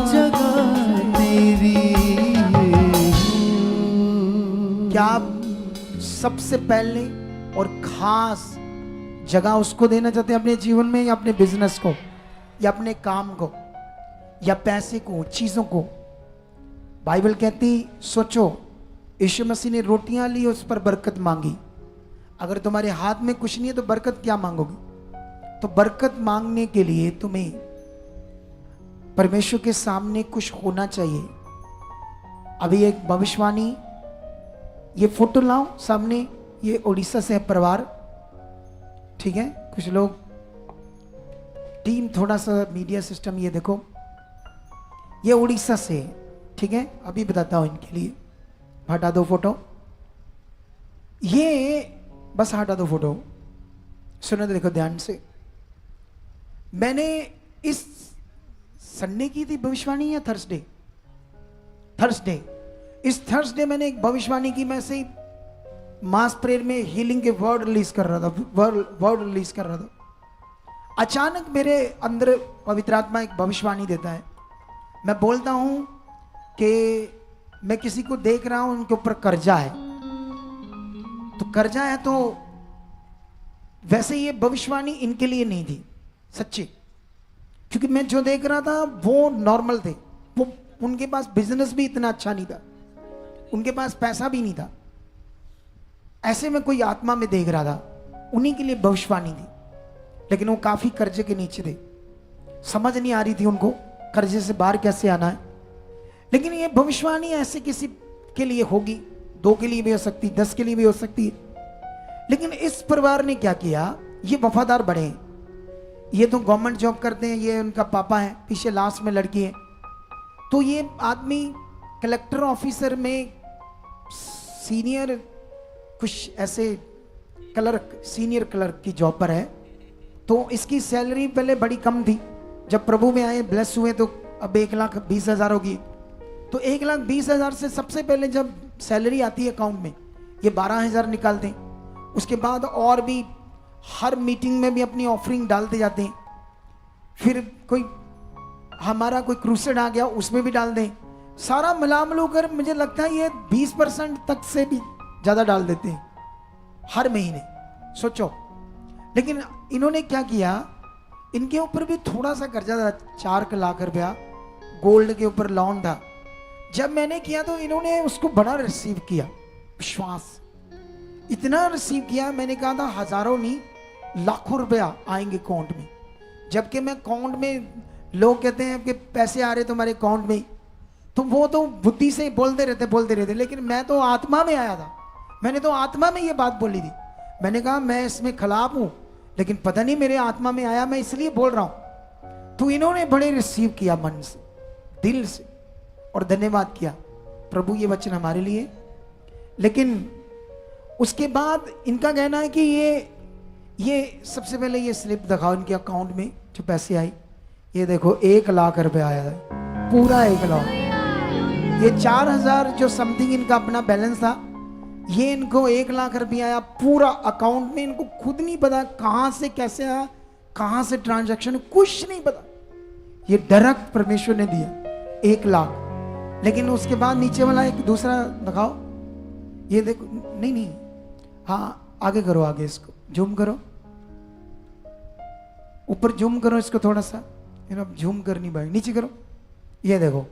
B: जगह तेरी है।
A: क्या आप सबसे पहले और खास जगह उसको देना चाहते हैं अपने जीवन में, या अपने बिजनेस को, या अपने काम को, या पैसे को, चीजों को? बाइबल कहती, सोचो यीशु मसीह ने रोटियां ली, उस पर बरकत मांगी। अगर तुम्हारे हाथ में कुछ नहीं है तो बरकत क्या मांगोगे? तो बरकत मांगने के लिए तुम्हें परमेश्वर के सामने कुछ होना चाहिए। अभी एक भविष्यवाणी, ये फोटो लाओ सामने, ये उड़ीसा से है परिवार, ठीक है? कुछ लोग टीम, थोड़ा सा मीडिया सिस्टम, ये देखो, ये उड़ीसा से, ठीक है? अभी बताता हूं इनके लिए। हटा दो फोटो, ये बस हटा दो फोटो। सुनो, देखो ध्यान से। मैंने इस संडे की थी भविष्यवाणी या थर्सडे? थर्सडे। इस थर्सडे मैंने एक भविष्यवाणी की। मैं से मास प्रेयर में हीलिंग के वर्ड रिलीज कर रहा था, वर्ड रिलीज कर रहा था। अचानक मेरे अंदर पवित्र आत्मा एक भविष्यवाणी देता है। मैं बोलता हूं कि मैं किसी को देख रहा हूं, उनके ऊपर कर्जा है। तो कर्जा है, तो वैसे ये भविष्यवाणी इनके लिए नहीं थी, सच्ची, क्योंकि मैं जो देख रहा था वो नॉर्मल थे। वो उनके पास बिजनेस भी इतना अच्छा नहीं था, उनके पास पैसा भी नहीं था। ऐसे में कोई आत्मा में देख रहा था, उन्हीं के लिए भविष्यवाणी थी। लेकिन वो काफी कर्जे के नीचे थे, समझ नहीं आ रही थी उनको कर्जे से बाहर कैसे आना है। लेकिन ये भविष्यवाणी ऐसे किसी के लिए होगी, 2 के लिए भी हो सकती, 10 के लिए भी हो सकती है। लेकिन इस परिवार ने क्या किया, ये वफादार बड़े हैं। ये तो गवर्नमेंट जॉब करते हैं, ये उनका पापा है, पीछे लास्ट में लड़की है। तो ये आदमी कलेक्टर ऑफिसर में सीनियर, कुछ ऐसे क्लर्क, सीनियर क्लर्क की जॉब पर है। तो इसकी सैलरी पहले बड़ी कम थी, जब प्रभु में आए, ब्लेस हुए, तो अब 1,20,000 होगी। तो 1,20,000 से सबसे पहले जब सैलरी आती है अकाउंट में, ये 12,000 निकालते हैं। उसके बाद और भी हर मीटिंग में भी अपनी ऑफरिंग डालते जाते हैं। फिर कोई हमारा कोई क्रूसेड आ गया, उसमें भी डाल दें। सारा मिला कर मुझे लगता है ये 20% तक से भी ज्यादा डाल देते हैं हर महीने, सोचो। लेकिन इन्होंने क्या किया, इनके ऊपर भी थोड़ा सा कर्जा था, 4 लाख रुपया गोल्ड के ऊपर लोन था। जब मैंने किया तो इन्होंने उसको बड़ा रिसीव किया, विश्वास इतना रिसीव किया। मैंने कहा था हजारों नहीं, लाखों रुपया आएंगे अकाउंट में। जबकि मैं अकाउंट में, लोग कहते हैं कि पैसे आ रहे तुम्हारे अकाउंट में, तो वो तो बुद्धि से बोलते रहते। लेकिन मैं तो आत्मा में आया था, मैंने तो आत्मा में ये बात बोली थी। मैंने कहा मैं इसमें खिलाफ हूं, लेकिन पता नहीं मेरे आत्मा में आया, मैं इसलिए बोल रहा हूं। तो इन्होंने बड़े रिसीव किया मन से, दिल से, और धन्यवाद किया। प्रभु ये वचन हमारे लिए। लेकिन उसके बाद इनका कहना है कि ये सबसे पहले ये स्लिप दिखाओ इनके अकाउंट में जो पैसे आई। ये देखो 1 लाख रुपए आया है, पूरा 1 लाख। ये 4,000 जो समथिंग इनका अपना बैलेंस था, ये इनको 1 लाख रुपया आया पूरा अकाउंट में। इनको खुद नहीं पता कहां से कैसे आया, कहां से ट्रांजैक्शन, कुछ नहीं पता। ये डायरेक्ट परमेश्वर ने दिया 1 लाख। लेकिन उसके बाद नीचे वाला एक दूसरा दिखाओ, ये देखो, नहीं, हाँ आगे करो, आगे इसको जूम करो, ऊपर जूम करो इसको थोड़ा सा, अब जूम करनी भाई, नीचे करो। ये देखो,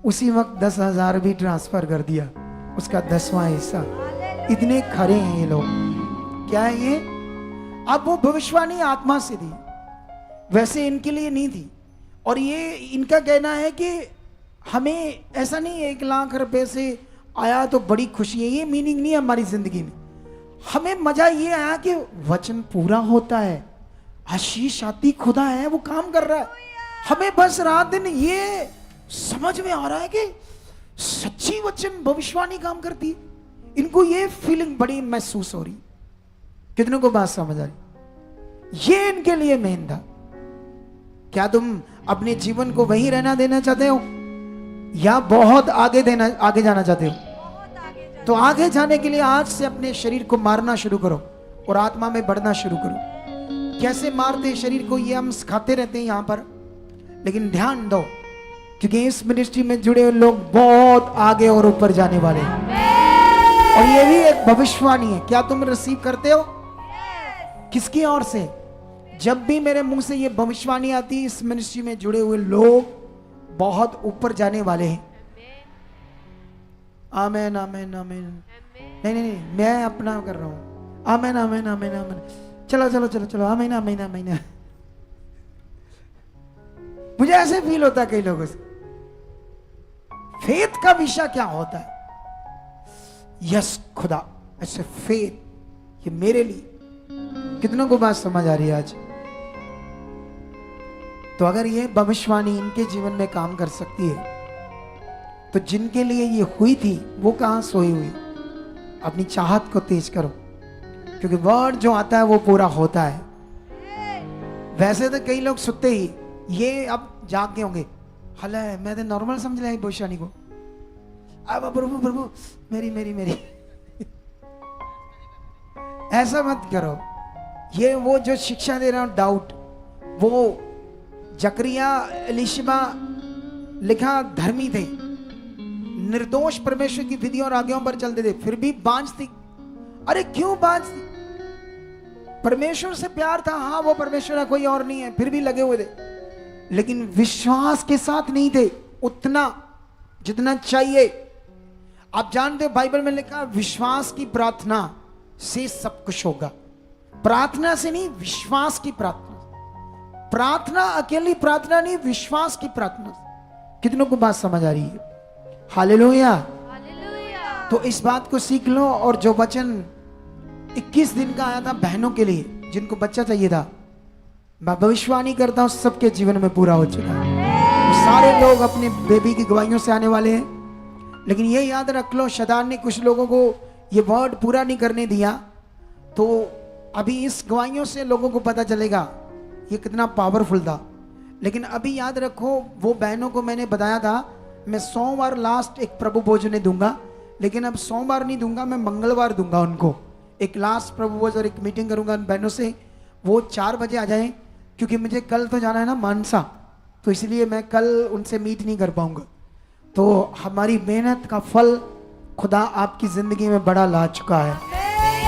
A: उसी वक्त 10,000 भी ट्रांसफर कर दिया, उसका 10वां हिस्सा। इतने खरे हैं ये लोग। क्या है ये? अब वो भविष्यवाणी आत्मा से थी, वैसे इनके लिए नहीं थी। और ये इनका कहना है कि हमें ऐसा नहीं 1 लाख रुपए से आया तो बड़ी खुशी है, ये मीनिंग नहीं है हमारी जिंदगी में। हमें मजा ये आया कि वचन पूरा होता है, आशीष आती, खुदा है वो काम कर रहा है। हमें बस रात दिन ये समझ में आ रहा है कि सच्ची वचन भविष्यवाणी काम करती है। इनको ये फीलिंग बड़ी महसूस हो रही। कितनों को बात समझ आ रही? ये इनके लिए मेन था। क्या तुम अपने जीवन को वहीं रहना देना चाहते हो या बहुत आगे जाना चाहते हो? तो आगे जाने के लिए आज से अपने शरीर को मारना शुरू करो और आत्मा में बढ़ना शुरू करो। कैसे मारते शरीर को ये हम सिखाते रहते हैं यहां पर, लेकिन ध्यान दो क्योंकि इस मिनिस्ट्री में जुड़े हुए लोग बहुत आगे और ऊपर जाने वाले हैं। और ये भी एक भविष्यवाणी है। क्या तुम रिसीव करते हो? किसकी ओर से? जब भी मेरे मुंह से ये भविष्यवाणी आती है, इस मिनिस्ट्री में जुड़े हुए लोग बहुत ऊपर जाने वाले हैं। आमेन आमेन आमेन। नहीं, मैं अपना कर रहा हूं। आमेन आमेन आमेन आमेन। चलो आमेन आमेन आमेन। मुझे ऐसे फील होता है कई लोगों से। फेथ का विषय क्या होता है? यस खुदा, ऐसे फेथ ये मेरे लिए। कितनों को बात समझ आ रही है आज? तो अगर ये भविष्यवाणी इनके जीवन में काम कर सकती है, तो जिनके लिए ये हुई थी वो कहां सोई हुई? अपनी चाहत को तेज करो, क्योंकि वर्ड जो आता है वो पूरा होता है। वैसे तो कई लोग सुनते ही ये अब जाग गए होंगे, हला है, मैं तो नॉर्मल समझ रहा भविष्यवाणी को। अब प्रभु मेरी ऐसा मत करो। ये वो जो शिक्षा दे रहा हूं डाउट, वो जकरिया एलिशबा लिखा धर्मी थे, निर्दोष परमेश्वर की विधि और आज्ञाओं पर चलते थे, फिर भी बांझ थी। अरे क्यों बांझ थी? परमेश्वर से प्यार था, हाँ वो परमेश्वर है, कोई और नहीं है, फिर भी लगे हुए थे, लेकिन विश्वास के साथ नहीं थे उतना जितना चाहिए। आप जानते हो बाइबल में लिखा विश्वास की प्रार्थना से सब कुछ होगा। प्रार्थना से नहीं, विश्वास की प्रार्थना। प्रार्थना अकेली प्रार्थना नहीं, विश्वास की प्रार्थना। कितनों को बात समझ आ रही है? हालेलुया। तो इस बात को सीख लो। और जो वचन 21 दिन का आया था बहनों के लिए जिनको बच्चा चाहिए था, मैं भविष्यवाणी करता हूं सबके जीवन में पूरा हो चुका है। सारे लोग अपने बेबी की गवाहियों से आने वाले हैं। लेकिन ये याद रख लो, शैतान ने कुछ लोगों को ये वर्ड पूरा नहीं करने दिया, तो अभी इस गवाहियों से लोगों को पता चलेगा ये कितना पावरफुल था। लेकिन अभी याद रखो, वो बहनों को मैंने बताया था मैं सोमवार लास्ट एक प्रभु भोजन दूंगा, लेकिन अब सोमवार नहीं दूंगा, मैं मंगलवार दूंगा उनको एक लास्ट प्रभु भोजन और एक मीटिंग करूंगा उन बहनों से। वो 4 बजे आ जाएं, क्योंकि मुझे कल तो जाना है ना मानसा, तो इसलिए मैं कल उनसे मीट नहीं कर पाऊंगा। तो हमारी मेहनत का फल खुदा आपकी जिंदगी में बड़ा ला चुका है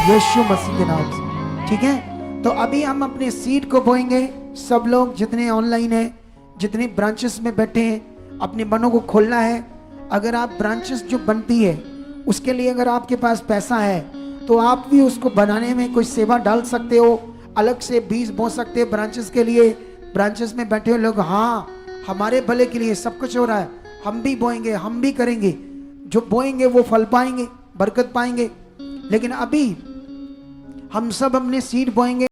A: यीशु मसीह के नाम से। ठीक है, तो अभी हम अपने सीड को बोएंगे। सब लोग जितने ऑनलाइन हैं, जितने ब्रांचेस में बैठे हैं, अपने मनों को खोलना है। अगर आप ब्रांचेस जो बनती है उसके लिए अगर आपके पास पैसा है तो आप भी उसको बनाने में कोई सेवा डाल सकते हो। अलग से बीज बो सकते हैं ब्रांचेस के लिए। ब्रांचेस में बैठे हुए लोग, हाँ हमारे भले के लिए सब कुछ हो रहा है, हम भी बोएंगे, हम भी करेंगे। जो बोएंगे वो फल पाएंगे, बरकत पाएंगे। लेकिन अभी हम सब अपने सीड बोएंगे।